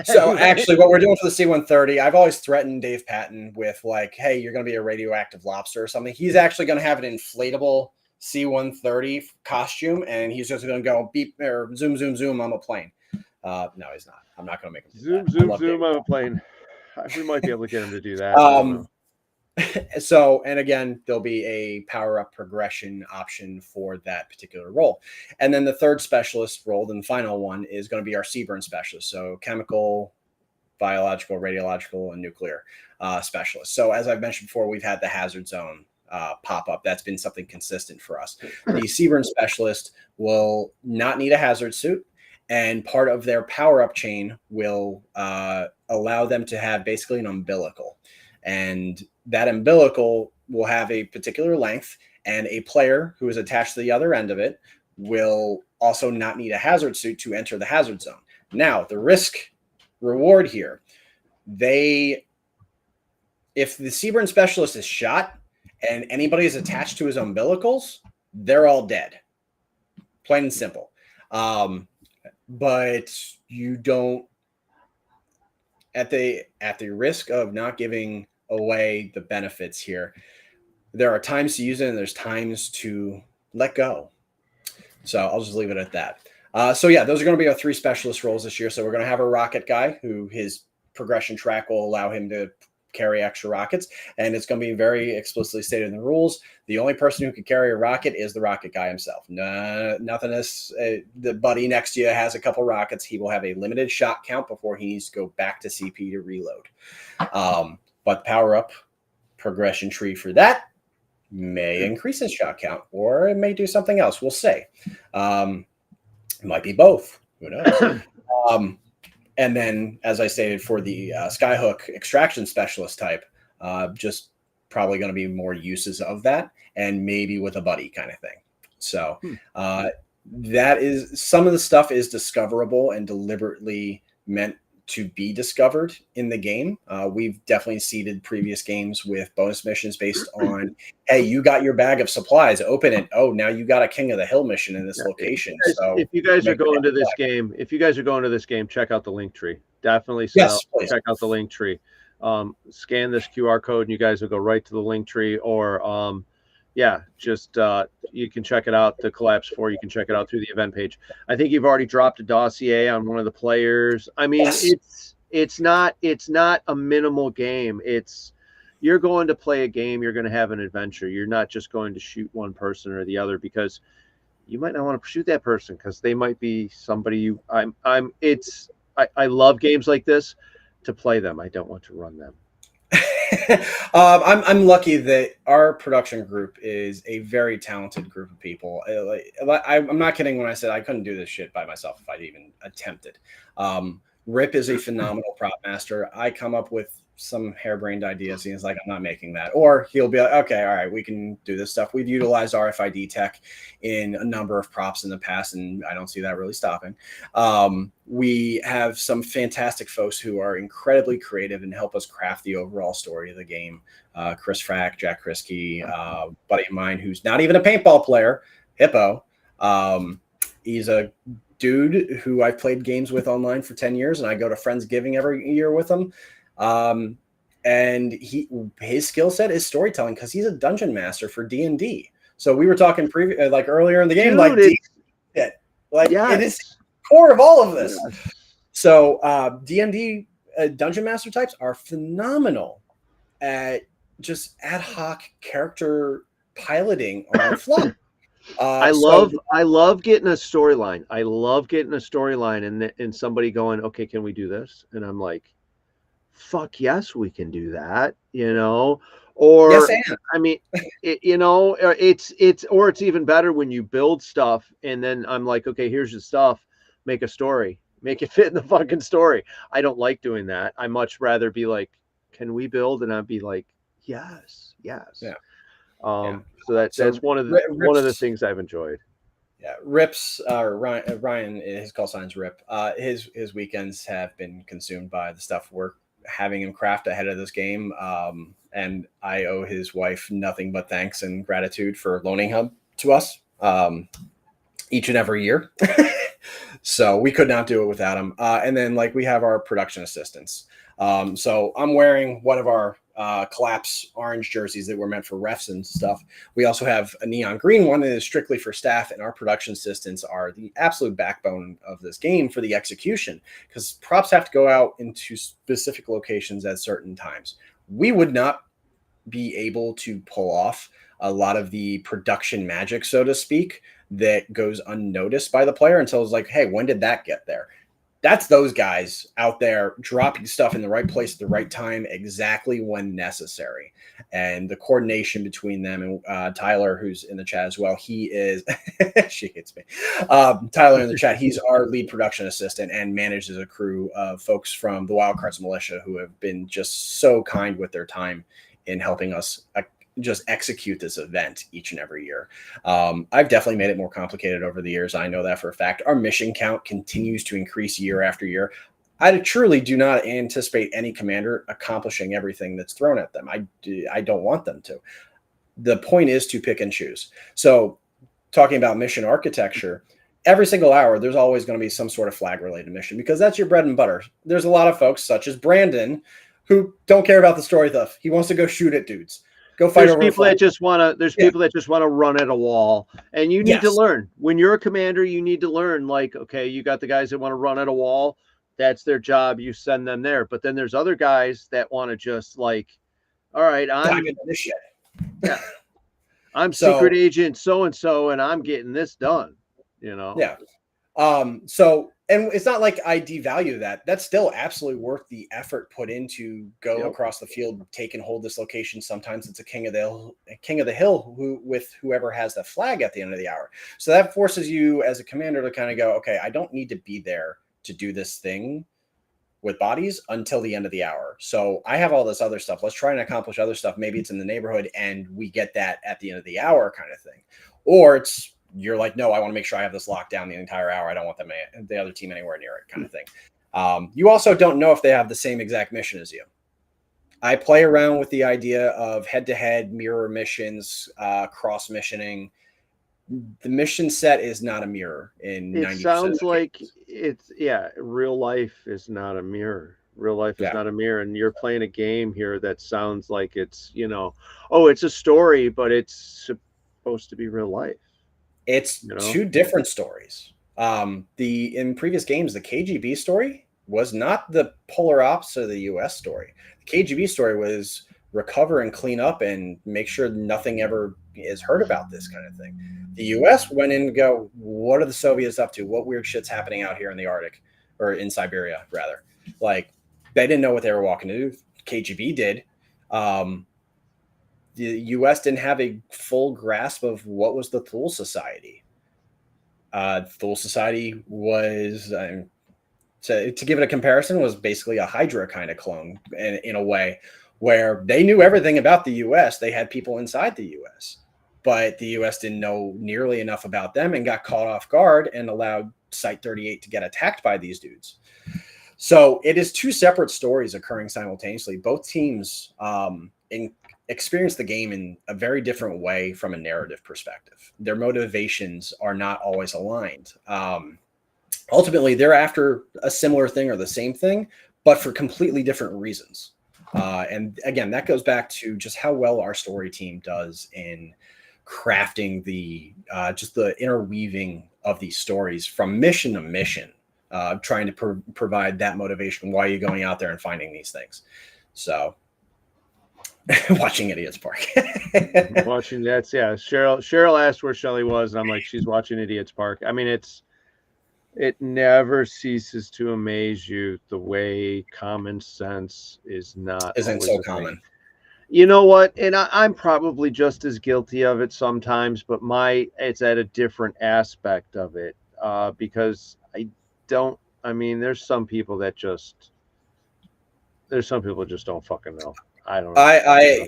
So actually, what we're doing for the C-130, I've always threatened Dave Patton with like, hey, you're going to be a radioactive lobster or something. He's actually going to have an inflatable C-130 costume, and he's just going to go beep or zoom, zoom, zoom on a plane. No, he's not. I'm not going to make him zoom on a plane. We might be able to get him to do that. So, and again, there'll be a power up progression option for that particular role. And then the third specialist role, then the final one, is going to be our CBRN specialist. So chemical, biological, radiological, and nuclear specialist. So as I've mentioned before, we've had the hazard zone pop up. That's been something consistent for us. The CBRN specialist will not need a hazard suit, and part of their power up chain will allow them to have basically an umbilical. And that umbilical will have a particular length, and a player who is attached to the other end of it will also not need a hazard suit to enter the hazard zone. Now, the risk reward here, if the CBRN specialist is shot and anybody is attached to his umbilicals, they're all dead. Plain and simple. But you don't, at the risk of not giving away the benefits here, there are times to use it and there's times to let go. So I'll just leave it at that. So yeah, those are going to be our 3 specialist roles this year. So we're going to have a rocket guy who his progression track will allow him to carry extra rockets, and it's going to be very explicitly stated in the rules. The only person who can carry a rocket is the rocket guy himself. Nothing is the buddy next to you has a couple rockets. He will have a limited shot count before he needs to go back to CP to reload. But power up progression tree for that may increase his shot count, or it may do something else. We'll see. It might be both. Who knows? And then, as I stated, for the Skyhook extraction specialist type, just probably going to be more uses of that, and maybe with a buddy kind of thing. So that is, some of the stuff is discoverable and deliberately meant to be discovered in the game. We've definitely seeded previous games with bonus missions based on, hey, you got your bag of supplies, open it. Oh, now you got a King of the Hill mission in this location. So if you guys are going to this game, check out the link tree. Definitely check out the link tree. Scan this QR code and you guys will go right to the link tree, or you can check it out. The Collapse 4, you can check it out through the event page. I think you've already dropped a dossier on one of the players. I mean, yes. It's not a minimal game. You're going to play a game. You're going to have an adventure. You're not just going to shoot one person or the other, because you might not want to shoot that person because they might be somebody I love games like this to play them. I don't want to run them. I'm lucky that our production group is a very talented group of people. I'm not kidding when I said I couldn't do this shit by myself if I'd even attempted. Rip is a phenomenal prop master. I come up with some harebrained ideas. He's like, I'm not making that. Or he'll be like, okay, all right, we can do this stuff. We've utilized RFID tech in a number of props in the past, and I don't see that really stopping. We have some fantastic folks who are incredibly creative and help us craft the overall story of the game. Chris Frack, Jack Krisky, buddy of mine who's not even a paintball player, Hippo. He's a dude who I've played games with online for 10 years, and I go to Friendsgiving every year with him. And his skill set is storytelling because he's a dungeon master for D&D. So we were talking earlier in the game, it is core of all of this. Yes. So D&D dungeon master types are phenomenal at just ad hoc character piloting on the fly. I love getting a storyline. I love getting a storyline and somebody going, okay, can we do this? And I'm like, fuck yes, we can do that, or yes, I mean, it's even better when you build stuff and then I'm like, okay, here's your stuff, make a story, make it fit in the fucking story. I don't like doing that. I much rather be like, can we build? And I'd be like, yes. Yeah. So that's one of the things I've enjoyed. Yeah, Rip's Ryan, his call sign's Rip. His weekends have been consumed by the stuff we're having him craft ahead of this game, and I owe his wife nothing but thanks and gratitude for loaning him to us each and every year. So we could not do it without him. And then we have our production assistants. So I'm wearing one of our Collapse orange jerseys that were meant for refs and stuff. We also have a neon green one that is strictly for staff, and our production assistants are the absolute backbone of this game for the execution, because props have to go out into specific locations at certain times. We would not be able to pull off a lot of the production magic, so to speak, that goes unnoticed by the player until it's like, hey, when did that get there? That's those guys out there dropping stuff in the right place at the right time, exactly when necessary. And the coordination between them and Tyler, who's in the chat as well, he is, she hits me. Tyler in the chat, he's our lead production assistant and manages a crew of folks from the Wildcards Militia who have been just so kind with their time in helping us just execute this event each and every year. I've definitely made it more complicated over the years. I know that for a fact. Our mission count continues to increase year after year. I truly do not anticipate any commander accomplishing everything that's thrown at them. I don't want them to. The point is to pick and choose. So talking about mission architecture, every single hour, there's always going to be some sort of flag related mission because that's your bread and butter. There's a lot of folks such as Brandon who don't care about the story stuff. He wants to go shoot at dudes. Go fight there's over people that just want to people that just want to run at a wall, and you need to learn. When you're a commander, you need to learn, like, okay, you got the guys that want to run at a wall, that's their job, you send them there. But then there's other guys that want to just like, all right, I'm this shit. Yeah, I'm secret agent so and so, and I'm getting this done, Yeah. So, and it's not like I devalue that. That's still absolutely worth the effort put into go across the field, take and hold this location. Sometimes it's a king of the hill with whoever has the flag at the end of the hour. So that forces you as a commander to kind of go, okay, I don't need to be there to do this thing with bodies until the end of the hour. So I have all this other stuff. Let's try and accomplish other stuff. Maybe it's in the neighborhood and we get that at the end of the hour kind of thing. Or you're like, no, I want to make sure I have this locked down the entire hour. I don't want the other team anywhere near it kind of thing. You also don't know if they have the same exact mission as you. I play around with the idea of head-to-head mirror missions, cross-missioning. The mission set is not a mirror in 90%. It sounds like real life is not a mirror. Real life is not a mirror. And you're playing a game here that sounds like it's, it's a story, but it's supposed to be real life. It's two different stories. In previous games, the KGB story was not the polar opposite of the US story. The KGB story was recover and clean up and make sure nothing ever is heard about this kind of thing. The US went in and go, what are the Soviets up to? What weird shit's happening out here in the Arctic, or in Siberia, rather? Like, they didn't know what they were walking into. KGB did. The U.S. didn't have a full grasp of what was the Thule Society. Thule Society was, to give it a comparison, was basically a Hydra kind of clone in a way, where they knew everything about the U.S. They had people inside the U.S., but the U.S. didn't know nearly enough about them and got caught off guard and allowed Site 38 to get attacked by these dudes. So it is two separate stories occurring simultaneously. Both teams experience the game in a very different way from a narrative perspective. Their motivations are not always aligned. Ultimately, they're after a similar thing or the same thing, but for completely different reasons. And again, that goes back to just how well our story team does in crafting the interweaving of these stories from mission to mission, trying to provide that motivation while you're going out there and finding these things. So watching Idiots Park. Watching that's Cheryl asked where Shelly was, and I'm like, she's watching Idiots Park. I mean, it never ceases to amaze you the way common sense isn't so common. You know what? And I'm probably just as guilty of it sometimes, but it's at a different aspect of it, because there's some people that just don't fucking know. I don't know.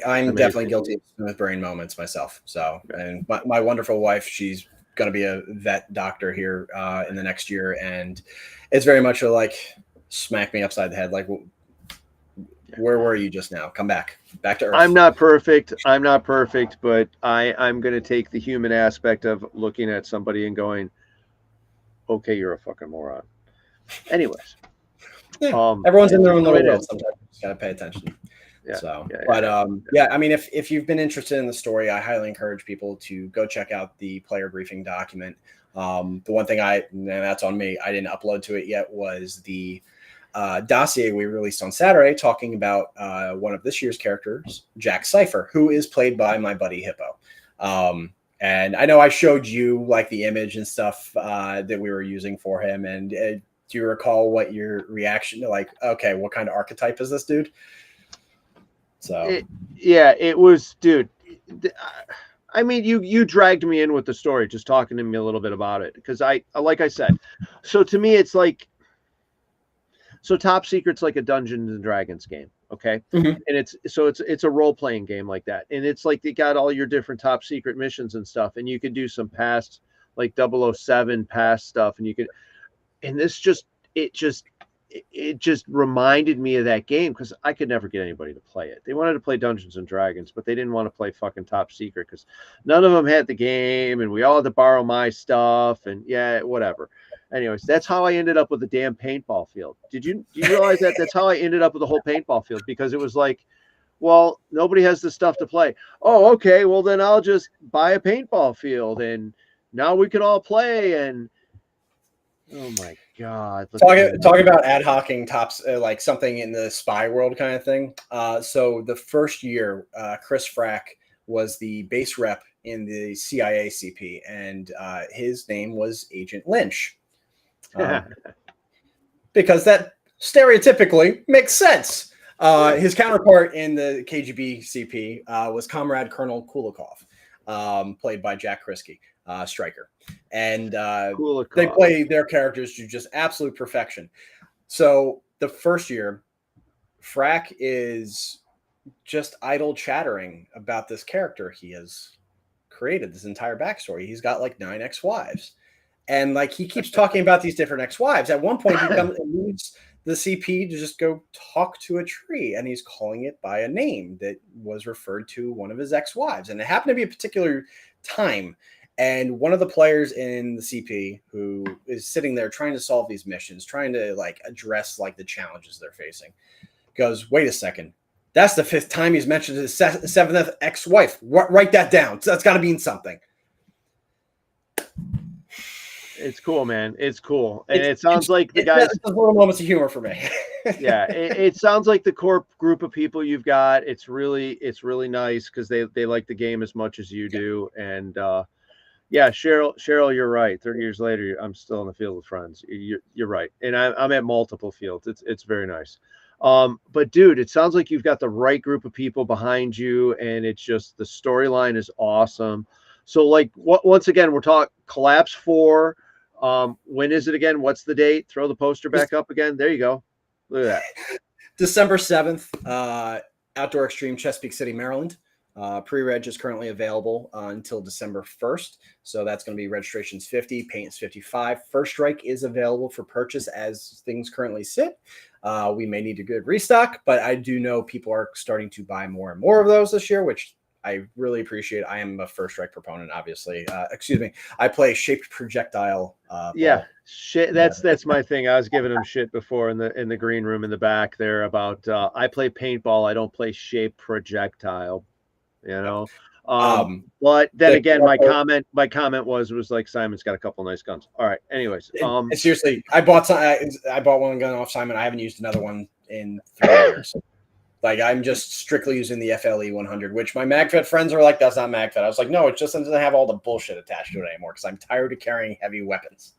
I'm definitely guilty of smooth brain moments myself. So, and my wonderful wife, she's going to be a vet doctor here in the next year. And it's very much like smack me upside the head. Like, where were you just now? Come back to earth. I'm not perfect, but I'm going to take the human aspect of looking at somebody and going, okay, you're a fucking moron. Anyways. Everyone's in their own little world. Sometimes you just got to pay attention. I mean, if you've been interested in the story, I highly encourage people to go check out the player briefing document. The one thing and that's on me, I didn't upload to it yet, was the dossier we released on Saturday talking about one of this year's characters, Jack Cypher, who is played by my buddy Hippo. And I know I showed you like the image and stuff that we were using for him. And do you recall what your reaction to like, okay, what kind of archetype is this dude? So it was, dude. I mean, you dragged me in with the story, just talking to me a little bit about it. Because like I said, so to me, it's like, so Top Secret's like a Dungeons and Dragons game. Okay. Mhm. And it's a role-playing game like that. And it's like they got all your different top secret missions and stuff. And you could do some past, like 007 past stuff. And it just reminded me of that game because I could never get anybody to play it. They wanted to play Dungeons and Dragons, but they didn't want to play fucking Top Secret because none of them had the game and we all had to borrow my stuff and yeah, whatever. Anyways, that's how I ended up with the damn paintball field. Do you realize that that's how I ended up with the whole paintball field? Because it was like, well, nobody has the stuff to play. Oh, okay. Well, then I'll just buy a paintball field and now we can all play. And oh my God. Talking about ad hocing tops, like something in the spy world kind of thing. So the first year, Chris Frack was the base rep in the CIA CP, and his name was Agent Lynch. Because that stereotypically makes sense. His counterpart in the KGB CP was Comrade Colonel Kulikov, played by Jack Krisky, Striker. And they play their characters to just absolute perfection. So the first year, Frack is just idle chattering about this character he has created, this entire backstory. He's got like 9 ex-wives. And like he keeps talking about these different ex-wives. At one point, he comes and leaves the CP to just go talk to a tree, and he's calling it by a name that was referred to one of his ex-wives. And it happened to be a particular time. And one of the players in the CP who is sitting there trying to solve these missions, trying to like address like the challenges they're facing, goes, "Wait a second. That's the 5th time he's mentioned his 7th ex-wife. Write that down. That's got to mean something." It's cool, man. It's cool. And it sounds like the guys. It's little moments of humor for me. Yeah. It sounds like the core group of people you've got. It's really nice because they like the game as much as you do. And yeah, Cheryl, you're right. 30 years later, I'm still in the field with friends. You're right. And I'm at multiple fields. It's very nice. But dude, it sounds like you've got the right group of people behind you. And it's just, the storyline is awesome. So like once again, we're talking Collapse 4. When is it again? What's the date? Throw the poster back up again. There you go. Look at that. December 7th, Outdoor Extreme, Chesapeake City, Maryland. Pre-reg is currently available until December 1st. So that's going to be registrations 50, paint's 55. First Strike is available for purchase as things currently sit. We may need a good restock, but I do know people are starting to buy more and more of those this year, which I really appreciate. I am a First Strike proponent, obviously. Excuse me. I play Shaped Projectile. Yeah, shit. That's my thing. I was giving him shit before in the green room in the back there about I play paintball. I don't play Shaped Projectile. You know. But then again, my comment was like, Simon's got a couple nice guns. All right. Anyways, seriously, I bought one gun off Simon. I haven't used another one in 3 years. Like, I'm just strictly using the FLE 100, which my MagFed friends are like, "That's not MagFed." I was like, "No, it just doesn't have all the bullshit attached to it anymore because I'm tired of carrying heavy weapons."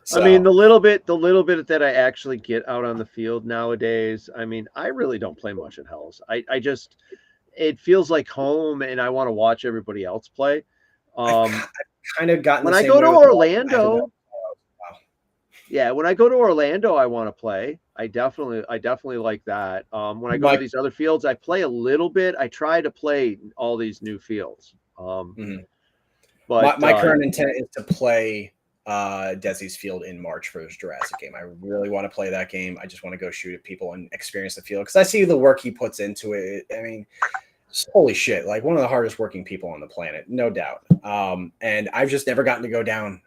So, I mean, the little bit that I actually get out on the field nowadays, I mean, I really don't play much at Hells. I just, it feels like home, and I want to watch everybody else play. I've kind of gotten when I go to Orlando. Yeah, when I go to Orlando, I want to play. I definitely like that. When I go to these other fields, I play a little bit. I try to play all these new fields. But my current intent is to play Desi's Field in March for his Jurassic game. I really want to play that game. I just want to go shoot at people and experience the field because I see the work he puts into it. I mean, holy shit! Like one of the hardest working people on the planet, no doubt. And I've just never gotten to go down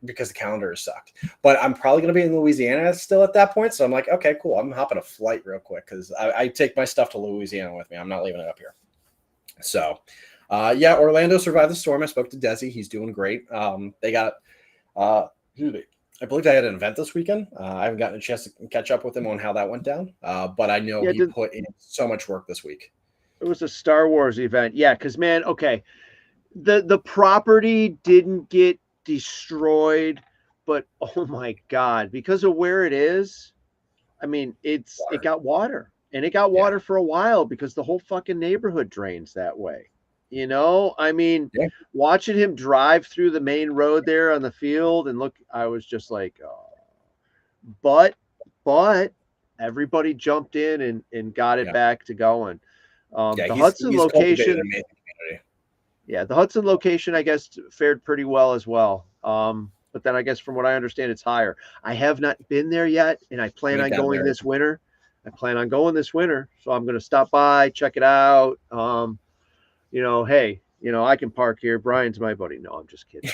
because the calendar has sucked. But I'm probably going to be in Louisiana still at that point. So I'm like, okay, cool. I'm hopping a flight real quick because I take my stuff to Louisiana with me. I'm not leaving it up here. So, yeah, Orlando survived the storm. I spoke to Desi. He's doing great. They got I believe I had an event this weekend. I haven't gotten a chance to catch up with him on how that went down, but I know Yeah, he put in so much work this week. it was a Star Wars event. Yeah, because man, okay, the property didn't get destroyed, but oh my god, because of where it is, I mean, it got water, and it got Yeah. water for a while because the whole fucking neighborhood drains that way. You know, I mean, Yeah. watching him drive through the main road there on the field and look, I was just like, oh. But everybody jumped in and got it Yeah. back to going. The he's Hudson cultivated location, an amazing community. yeah, the Hudson location, I guess, fared pretty well as well. But then I guess from what I understand, it's higher. I have not been there yet, and I plan Went on down going there. this winter. So I'm going to stop by, check it out. Hey, I can park here. Brian's my buddy. No, I'm just kidding.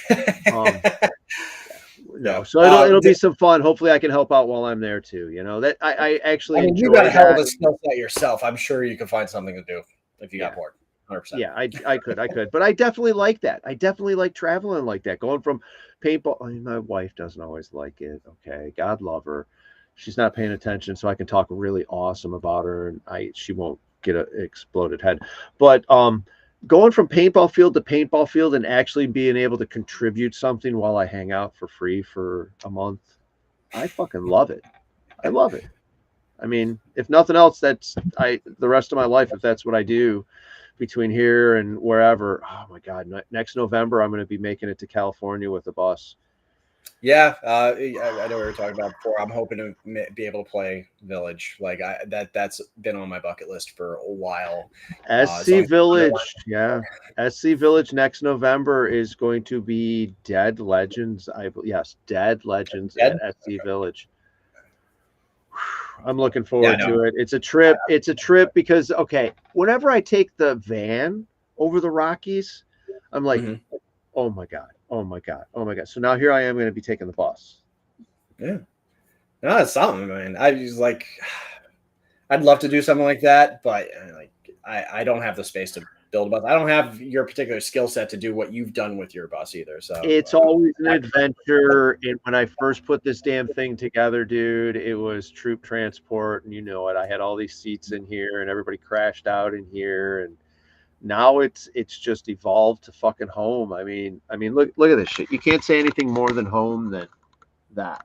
No, Yeah. so it'll be some fun. Hopefully, I can help out while I'm there too. That I actually enjoy you got a hell of that. a skill set yourself. I'm sure you could find something to do if you got bored. 100%. Yeah, I could, but I definitely like that. I definitely like traveling like that, going from paintball. I mean, my wife doesn't always like it. Okay, God love her. She's not paying attention, so I can talk really awesome about her, and she won't get an exploded head. But going from paintball field to paintball field and actually being able to contribute something while I hang out for free for a month, I fucking love it. I love it. I mean, if nothing else, the rest of my life, if that's what I do between here and wherever. Oh my God. Next November, I'm going to be making it to California with the bus. Yeah. I know we were talking about before. I'm hoping to be able to play Village. Like that's been on my bucket list for a while. SC Village. Yeah. SC Village next November is going to be Dead Legends. Dead Legends at SC Village. I'm looking forward to it. It's a trip. It's a trip because, okay, whenever I take the van over the Rockies, I'm like, oh my God. Oh my God. Oh my God. So now here I am going to be taking the bus. Yeah. No, it's something, man. I was like, I'd love to do something like that, but I don't have the space to build a bus. I don't have your particular skill set to do what you've done with your bus either. So it's always an adventure. And when I first put this damn thing together, dude, it was troop transport, and you know it. I had all these seats in here, and everybody crashed out in here, and now it's just evolved to fucking home. I mean, look at this shit. You can't say anything more than home than that.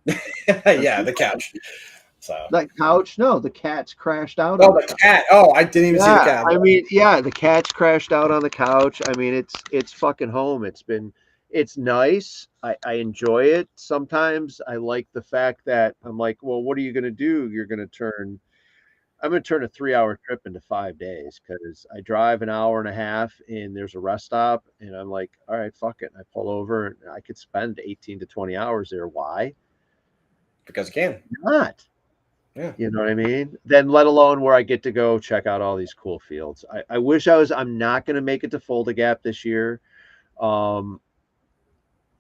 Yeah, the couch. So that couch, no, the cat's crashed out. Oh, the cat. Oh, I didn't even see the cat. I mean, yeah, the cat's crashed out on the couch. I mean, it's fucking home. It's nice. I enjoy it. Sometimes I like the fact that I'm like, well, what are you gonna do? I'm going to turn a 3-hour trip into 5 days because I drive an hour and a half and there's a rest stop. And I'm like, all right, fuck it. And I pull over and I could spend 18 to 20 hours there. Why? Because you can. Not. Yeah. You know what I mean? Then let alone where I get to go check out all these cool fields. I wish I'm not going to make it to Fulda Gap this year. I'll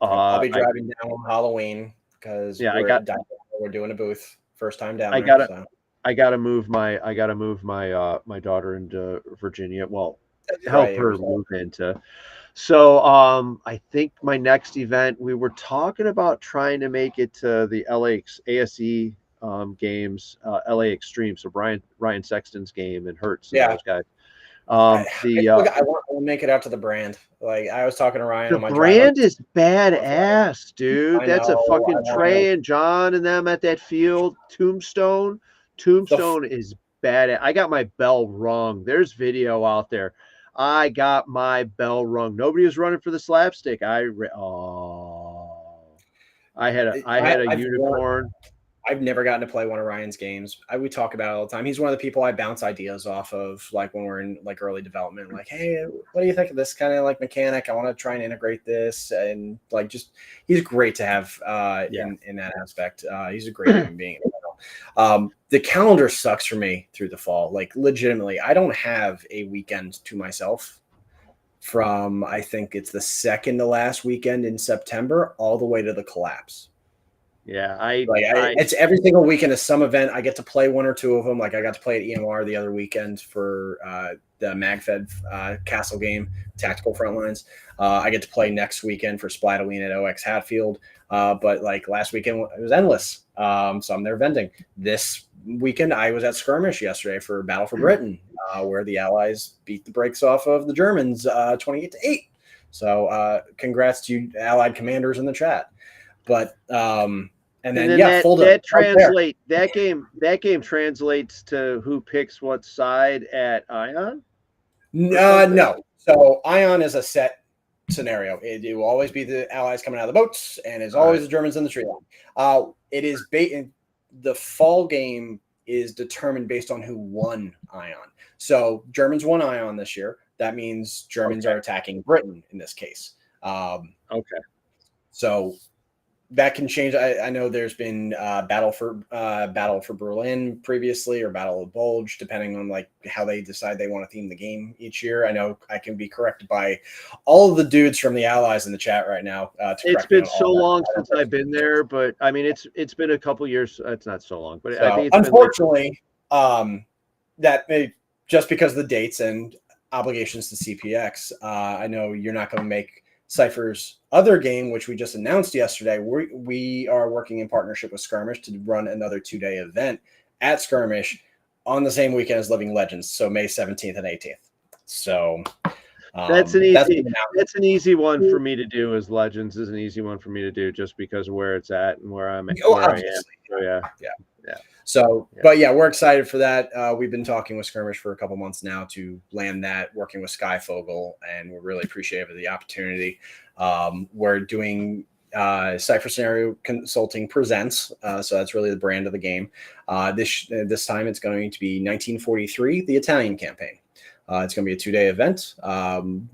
be driving down on Halloween because we're doing a booth. First time down there. I gotta move my my daughter into Virginia. Well, help her move into. So I think my next event, we were talking about trying to make it to the ASE games, LA Extreme. So Ryan Sexton's game and Hertz. And those guys. I want to make it out to the brand. Like I was talking to Ryan. The brand is badass, dude. That's a fucking Trey and John and them at that field. Tombstone is bad. I got my bell rung. There's video out there. I got my bell rung. Nobody was running for the slapstick. I had a unicorn. I've never gotten to play one of Ryan's games. We talk about it all the time. He's one of the people I bounce ideas off of, like when we're in like early development. Like, hey, what do you think of this kind of like mechanic? I want to try and integrate this, and like he's great to have in that aspect. He's a great human being. The calendar sucks for me through the fall. Like legitimately, I don't have a weekend to myself from I think it's the second to last weekend in September all the way to the collapse. Yeah, It's every single weekend is some event. I get to play one or two of them. Like I got to play at EMR the other weekend for the MagFed Castle game, Tactical Frontlines. I get to play next weekend for Splatoween at OX Hatfield. But like last weekend, it was endless. So I'm there vending. This weekend, I was at Skirmish yesterday for Battle for Britain, where the Allies beat the brakes off of the Germans 28-8. So congrats to you Allied commanders in the chat. But and then yeah, that game translates to who picks what side at Ion. No, so Ion is a set scenario. It will always be the Allies coming out of the boats, and it's always the Germans in the tree line. It is the fall game is determined based on who won Ion. So Germans won Ion this year. That means Germans are attacking Britain in this case. So that can change. I know there's been Battle for Berlin previously, or Battle of Bulge, depending on like how they decide they want to theme the game each year. I know I can be corrected by all of the dudes from the Allies in the chat right now. It's been so long since I've been there, but I mean it's been a couple years. It's not so long, but I think it's unfortunately, that just because of the dates and obligations to CPX, I know you're not going to make Cypher's other game, which we just announced yesterday. We are working in partnership with Skirmish to run another 2-day event at Skirmish on the same weekend as Living Legends, so May 17th and 18th. So that's an easy one for me to do. As Legends is an easy one for me to do just because of where it's at and where I'm at. I am. So, yeah. So, but yeah, we're excited for that. We've been talking with Skirmish for a couple months now to land that, working with Skyfogel, and we're really appreciative of the opportunity. We're doing Cypher Scenario Consulting Presents, so that's really the brand of the game. This time it's going to be 1943, the Italian campaign. It's going to be a 2-day event.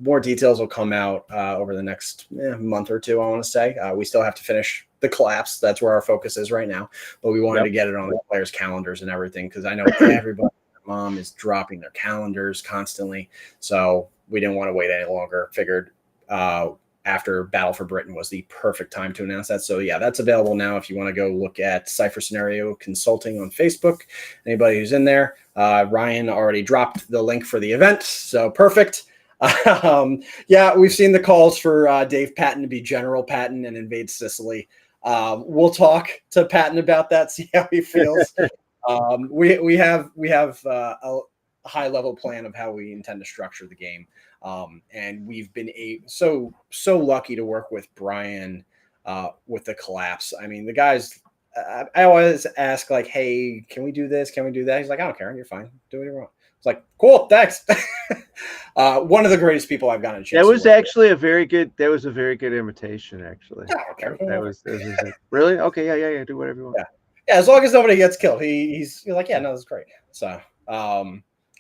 More details will come out over the next month or two, I want to say. We still have to finish the collapse. That's where our focus is right now. But we wanted to get it on the players' calendars and everything because I know everybody, mom is dropping their calendars constantly. So we didn't want to wait any longer. Figured after Battle for Britain was the perfect time to announce that. So yeah, that's available now if you want to go look at Cypher Scenario Consulting on Facebook. Anybody who's in there, Ryan already dropped the link for the event, so perfect. Yeah, we've seen the calls for Dave Patton to be General Patton and invade Sicily. We'll talk to Patton about that, see how he feels. We have a high level plan of how we intend to structure the game. And we've been so lucky to work with Brian with the collapse. I mean, the guys, I always ask like, hey, can we do this? Can we do that? He's like, I don't care. You're fine. Do whatever you want. It's like, cool. Thanks. One of the greatest people I've gotten a chance. That was actually a very good invitation. Actually, that was really okay. Yeah. Do whatever you want. Yeah. As long as nobody gets killed, he's like, yeah, no, that's great. So,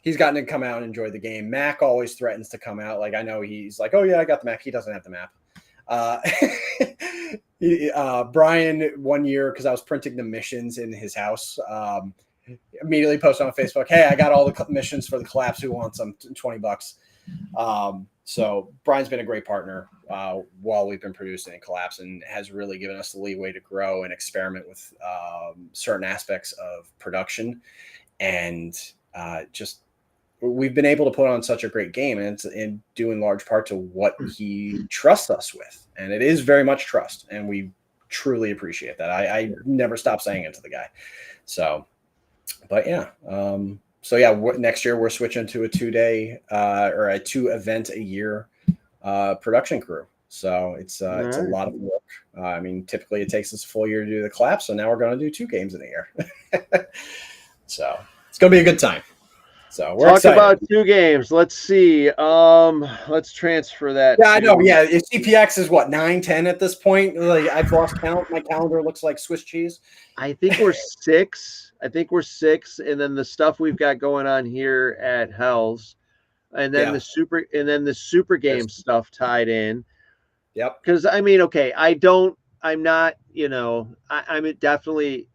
he's gotten to come out and enjoy the game. Mac always threatens to come out. Like I know he's like, oh yeah, I got the map. He doesn't have the map. Brian, one year, because I was printing the missions in his house, immediately posted on Facebook, hey, I got all the missions for the collapse. Who wants them? $20. So Brian's been a great partner while we've been producing Collapse and has really given us the leeway to grow and experiment with certain aspects of production. And just we've been able to put on such a great game, and it's in due in large part to what he trusts us with. And it is very much trust, and we truly appreciate that. I never stop saying it to the guy. So, but yeah. So yeah, next year we're switching to a 2-day or a 2-event a year production crew. So it's a lot of work. I mean, typically it takes us a full year to do the collapse. So now we're going to do 2 games in a year. So it's going to be a good time. So we're excited. About 2 games. Let's see. Let's transfer that. Yeah, I know. Yeah, CPX is what, 9-10 at this point. Like I've lost count. My calendar looks like Swiss cheese. I think we're 6. And then the stuff we've got going on here at Hell's, and then the super game stuff tied in. Yep. Because I mean, okay, I'm not. I'm definitely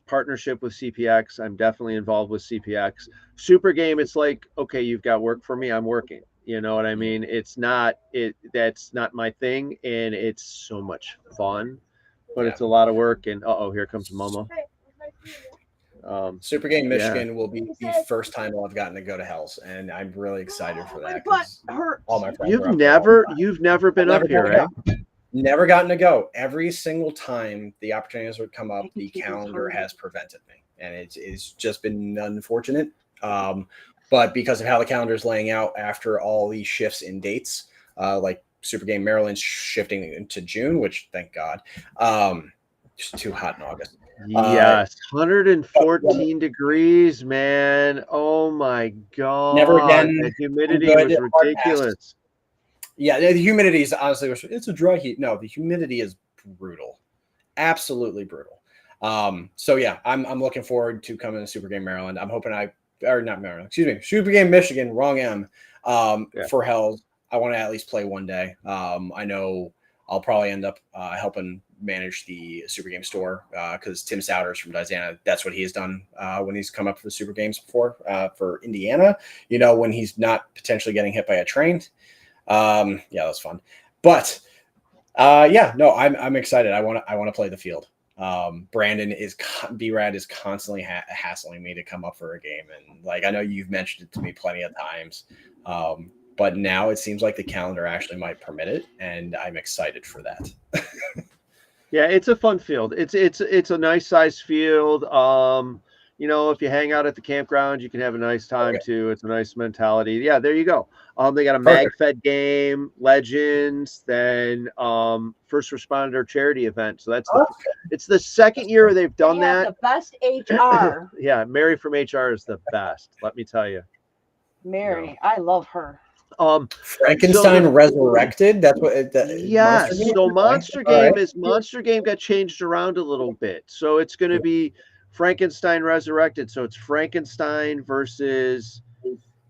partnership with CPX. I'm definitely involved with CPX. Super game, it's like, okay, you've got work for me, I'm working. You know what I mean? That's not my thing, and it's so much fun. but it's a lot of work. And here comes Momo. Super Game Michigan will be the first time I've gotten to go to Hell's, and I'm really excited for that. 'Cause all my friends You've are up there all the time. never been up here, right? Never gotten to go. Every single time the opportunities would come up, the calendar has prevented me, and it's just been unfortunate. But because of how the calendar is laying out after all these shifts in dates, like Super Game Maryland's shifting into June, which thank God, just too hot in August. Yes, 114 degrees, man. Oh my God. Never again. The humidity was ridiculous. Yeah, the humidity is honestly, it's a dry heat. No, the humidity is brutal. Absolutely brutal. So yeah, I'm looking forward to coming to Super Game Maryland. I'm hoping not Maryland, excuse me, Super Game Michigan, wrong M. For Hell's. I want to at least play one day. I know I'll probably end up helping manage the Super Game store because Tim Souders from Dizana, that's what he has done when he's come up for the Super Games before for Indiana, when he's not potentially getting hit by a train. Yeah, that's fun. But I'm excited. I want to play the field. Brandon B-Rad is constantly hassling me to come up for a game, and like I know you've mentioned it to me plenty of times. But now it seems like the calendar actually might permit it, and I'm excited for that. Yeah, it's a fun field. It's a nice size field. If you hang out at the campground, you can have a nice time too. It's a nice mentality. Yeah, there you go. They got a MagFed game, Legends, then First Responder charity event. So it's the second year they've done that. The best HR. Yeah, Mary from HR is the best. Let me tell you. Mary, I love her. Frankenstein Resurrected. That's what. Monster Game got changed around a little bit. So it's going to be Frankenstein Resurrected. So it's Frankenstein versus.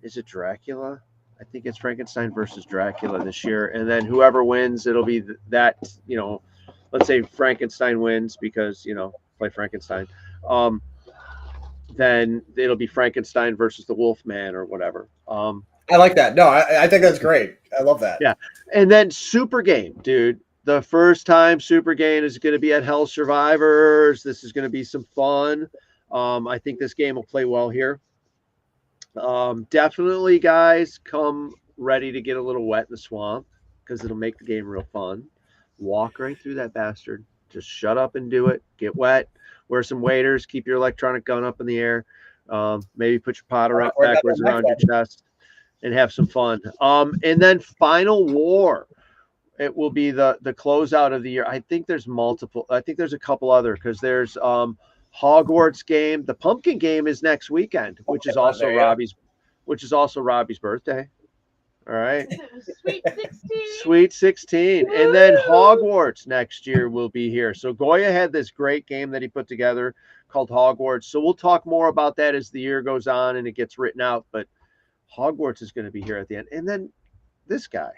Is it Dracula? I think it's Frankenstein versus Dracula this year, and then whoever wins, it'll be that. Let's say Frankenstein wins because play Frankenstein. Then it'll be Frankenstein versus the Wolfman or whatever. I like that. No, I think that's great. I love that. Yeah. And then Super Game, dude. The first time Super Game is going to be at Hell Survivors. This is going to be some fun. I think this game will play well here. Definitely, guys, come ready to get a little wet in the swamp because it'll make the game real fun. Walk right through that bastard. Just shut up and do it. Get wet. Wear some waders. Keep your electronic gun up in the air. Maybe put your pot backwards around your chest. And have some fun. And then Final War. It will be the closeout of the year. I think there's multiple. I think there's a couple other because there's Hogwarts game. The pumpkin game is next weekend, which is also Robbie's birthday. All right. Sweet 16. Sweet 16. Woo! And then Hogwarts next year will be here. So Goya had this great game that he put together called Hogwarts. So we'll talk more about that as the year goes on and it gets written out. But Hogwarts is going to be here at the end. And then this guy,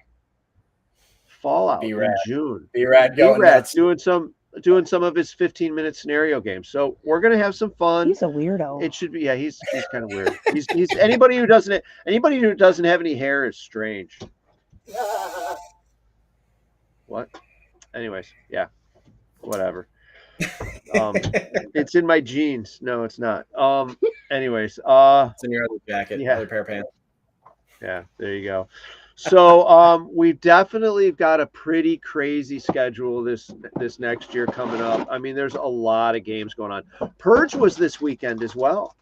Fallout in June. B-Rad doing some of his 15-minute scenario games. So we're going to have some fun. He's a weirdo. It should be. Yeah, he's kind of weird. He's anybody who doesn't have any hair is strange. What? Anyways, yeah. Whatever. It's in my jeans. No, it's not. Anyways, it's in your other jacket, other pair of pants. Yeah, there you go. So we've definitely got a pretty crazy schedule this next year coming up. I mean, there's a lot of games going on. Purge was this weekend as well.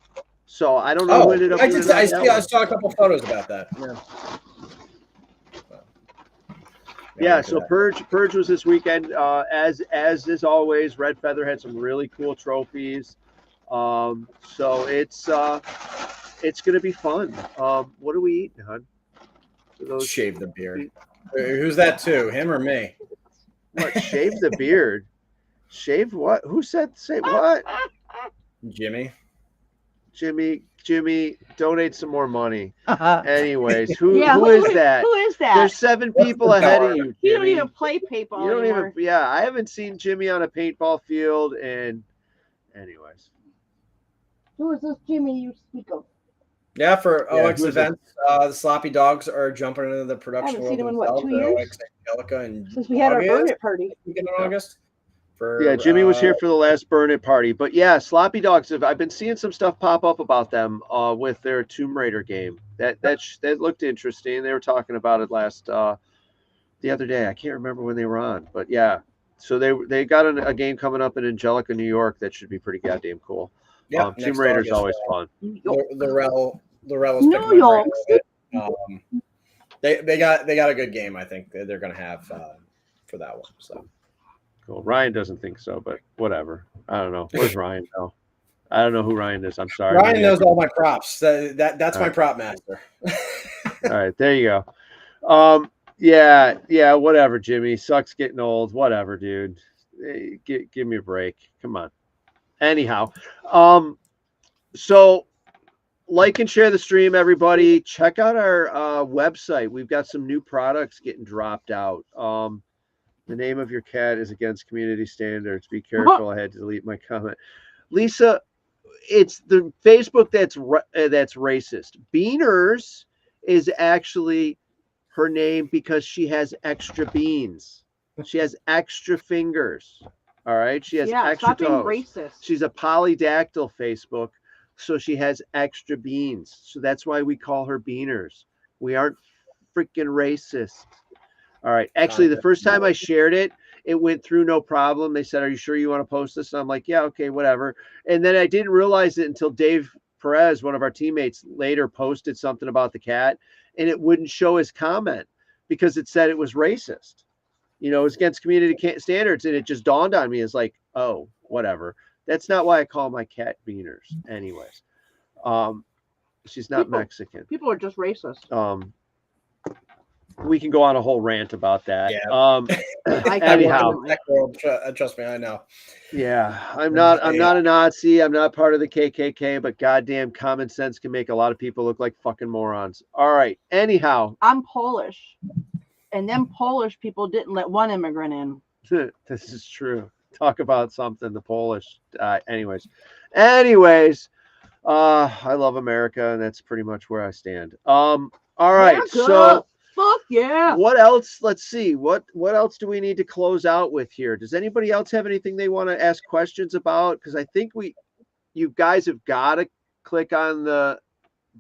So I don't know who ended up. I saw a couple photos about that. Yeah. So Purge was this weekend. As is always, Red Feather had some really cool trophies. So it's going to be fun. What are we eating, hon? Shave the beard. Who's that to? Him or me? What? Shave the beard? Shave what? Who said say what? Jimmy, donate some more money. Anyways, who is that? Who is that? There's 7 people ahead of you, Jimmy. You don't even play paintball anymore. Yeah, I haven't seen Jimmy on a paintball field. And anyways. Who is this Jimmy you speak of? Yeah, for OX events, the Sloppy Dogs are jumping into the production world. I haven't seen him in 2 years? Angelica and since we had our Burn It party. In August. for Jimmy was here for the last Burn It party. But yeah, Sloppy Dogs. I've been seeing some stuff pop up about them with their Tomb Raider game. That looked interesting. They were talking about it the other day. I can't remember when they were on, but yeah. So they got a game coming up in Angelica, New York. That should be pretty goddamn cool. Yeah, Tomb Raider's always fun. Laurel is New picking my York brain. They got a good game. I think they're going to have for that one. So cool. Ryan doesn't think so, but whatever. I don't know. Where's Ryan though? I don't know who Ryan is. I'm sorry. Ryan knows all my props. That's my prop master. All right, there you go. Yeah, whatever, Jimmy. Sucks getting old. Whatever, dude. Hey, give me a break. Come on. Anyhow, so like and share the stream, everybody. Check out our website. We've got some new products getting dropped out. The name of your cat is against community standards. Be careful. I had to delete my comment. Lisa, it's the Facebook that's racist. Beaners is actually her name because she has extra beans. She has extra fingers. All right. She has extra stop being toes. racist. She's a polydactyl Facebook, so she has extra beans. So that's why we call her Beaners. We aren't freaking racist. All right. Actually, the first time I shared it, it went through no problem. They said, "Are you sure you want to post this?" And I'm like, "Yeah, okay, whatever." And then I didn't realize it until Dave Perez, one of our teammates, later posted something about the cat, and it wouldn't show his comment because it said it was racist. You know, it's against community standards, and it just dawned on me as like, oh, whatever. That's not why I call my cat Beaners, anyways. She's not Mexican. People are just racist. We can go on a whole rant about that. Yeah. Anyhow, trust me, I know. Yeah, I'm not a Nazi. I'm not part of the KKK, but goddamn, common sense can make a lot of people look like fucking morons. All right. Anyhow, I'm Polish, and them Polish people didn't let one immigrant in. this is true. Talk about something. The Polish. Anyways, I love America, and that's pretty much where I stand. All right. America. So. Fuck yeah. What else? Let's see. What else do we need to close out with here? Does anybody else have anything they want to ask questions about? Because I think you guys have got to click on the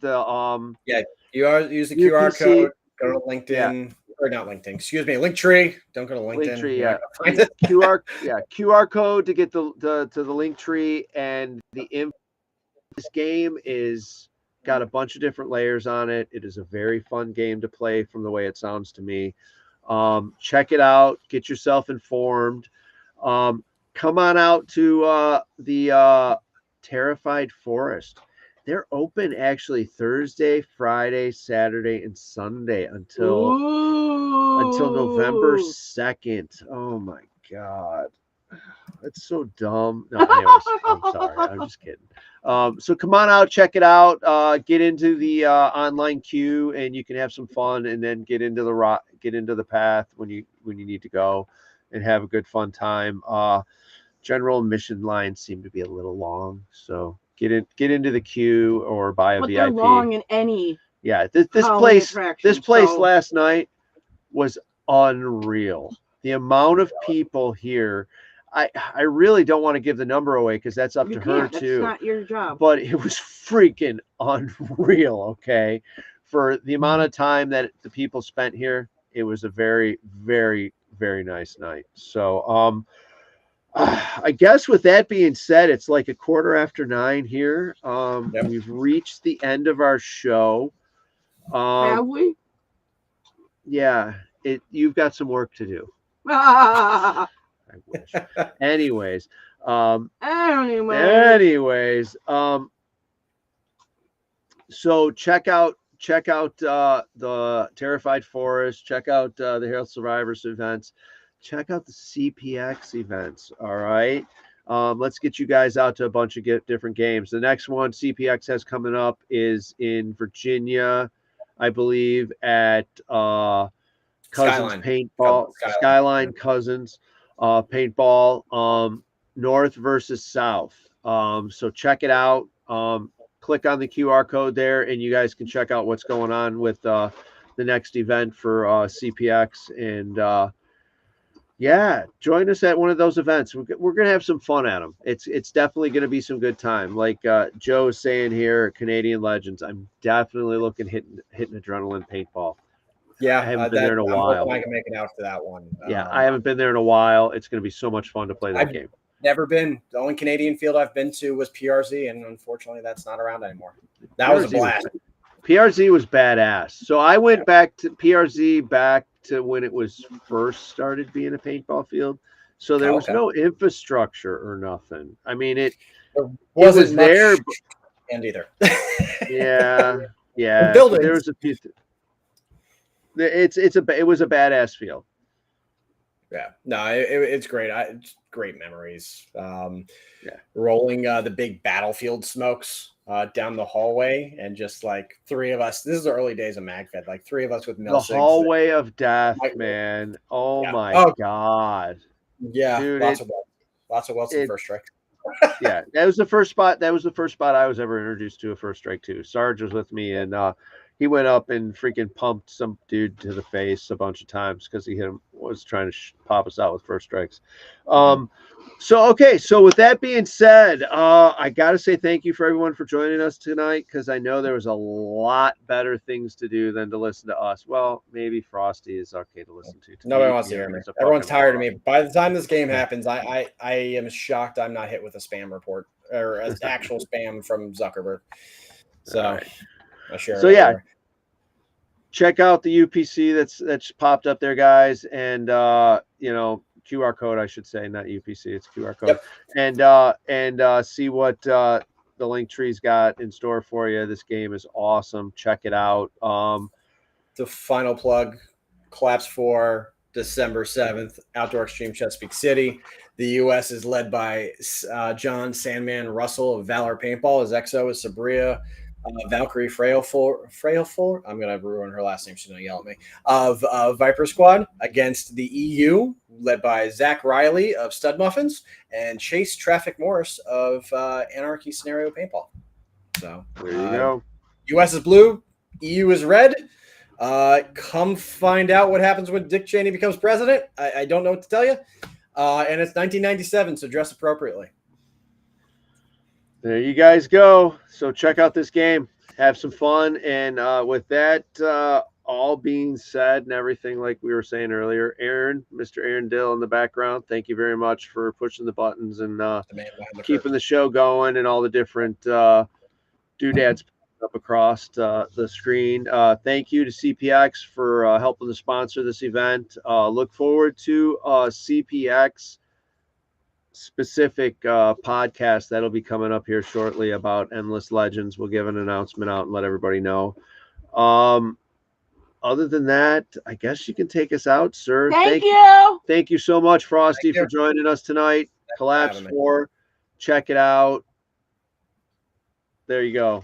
you are using the QR code. Go to LinkedIn or not LinkedIn. Excuse me, Linktree. Don't go to LinkedIn. Linktree, QR code to get to the Linktree, and the info. This game is got a bunch of different layers on it. It is a very fun game to play from the way it sounds to me. Check it out. Get yourself informed. Come on out to the Terrified Forest. They're open actually Thursday, Friday, Saturday, and Sunday until November 2nd. Oh my God. That's so dumb. No, anyways, I'm sorry. I'm just kidding. So come on out, check it out. Get into the online queue, and you can have some fun, and then get into the path when you need to go, and have a good fun time. General admission lines seem to be a little long, so get into the queue or buy a VIP. They're long in any. Yeah, this place last night was unreal. The amount of people here. I really don't want to give the number away because that's up to her too. That's not your job. But it was freaking unreal. Okay, for the amount of time that the people spent here, it was a very, very, very nice night. So, I guess with that being said, it's like 9:15 here. We've reached the end of our show. Have we? Yeah, you've got some work to do. I wish. Anyways, so check out the Terrified Forest. Check out the Herald Survivors events. Check out the CPX events. All right. Let's get you guys out to a bunch of different games. The next one CPX has coming up is in Virginia, I believe, at Cousins Paintball. Skyline Cousins. Paintball, North versus South. So check it out. Click on the QR code there, and you guys can check out what's going on with the next event for CPX. And Yeah, join us at one of those events. We're gonna have some fun at them. It's definitely gonna be some good time. Like Joe is saying here, Canadian Legends. I'm definitely looking hitting adrenaline paintball. Yeah, I haven't been there in a I'm while. hoping I can make it out to that one. Yeah, I haven't been there in a while. It's gonna be so much fun to play that I've game. never been. The only Canadian field I've been to was PRZ, and unfortunately, that's not around anymore. That was a blast. PRZ was badass. So I went back to PRZ back to when it was first started being a paintball field. So there was no infrastructure or nothing. I mean, it was much there, and either. yeah. The buildings. There was a few. It was a badass field. Yeah, no, it's great. It's great memories. Rolling the big battlefield smokes down the hallway, and just like three of us. This is the early days of MagFed. Like three of us with the hallway of death, man. Oh my god. Yeah, dude, lots of Wilson First Strike. Yeah, that was the first spot. That was the first spot I was ever introduced to a First Strike too. Sarge was with me, and he went up and freaking pumped some dude to the face a bunch of times because he was trying to pop us out with First Strikes. So with that being said, I gotta say thank you for everyone for joining us tonight, because I know there was a lot better things to do than to listen to us. Well, maybe Frosty is okay to listen to. Nobody wants to hear me. Everyone's tired of me. By the time this game happens, I am shocked I'm not hit with a spam report or an actual spam from Zuckerberg. So I share. So yeah, check out the UPC that's popped up there, guys, and QR code, I should say, not UPC, it's QR code. Yep. And see what the Linktree's got in store for you. This game is awesome. Check it out. The final plug, Collapse 4, December 7th, Outdoor Extreme Chesapeake City. The U.S. is led by John Sandman Russell of Valor Paintball. His XO is Sabria Valkyrie Frailfor. I'm going to ruin her last name. She's going to yell at me. Of Viper Squad against the EU, led by Zach Riley of Stud Muffins and Chase Traffic Morris of Anarchy Scenario Paintball. So there you go. U.S. is blue. EU is red. Come find out what happens when Dick Cheney becomes president. I don't know what to tell you. And it's 1997, so dress appropriately. There you guys go. So check out this game. Have some fun. And with that all being said and everything, like we were saying earlier, Mr. Aaron Dill in the background, thank you very much for pushing the buttons and keeping the show going and all the different doodads up across the screen. Thank you to CPX for helping to sponsor this event. Look forward to CPX specific podcast that'll be coming up here shortly about Endless Legends. We'll give an announcement out and let everybody know. Other than that, I guess you can take us out, sir. Thank you. Thank you so much, Frosty, for joining us tonight. Collapse 4. Check it out. There you go.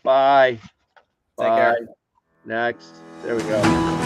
Bye. Take care. Next. There we go.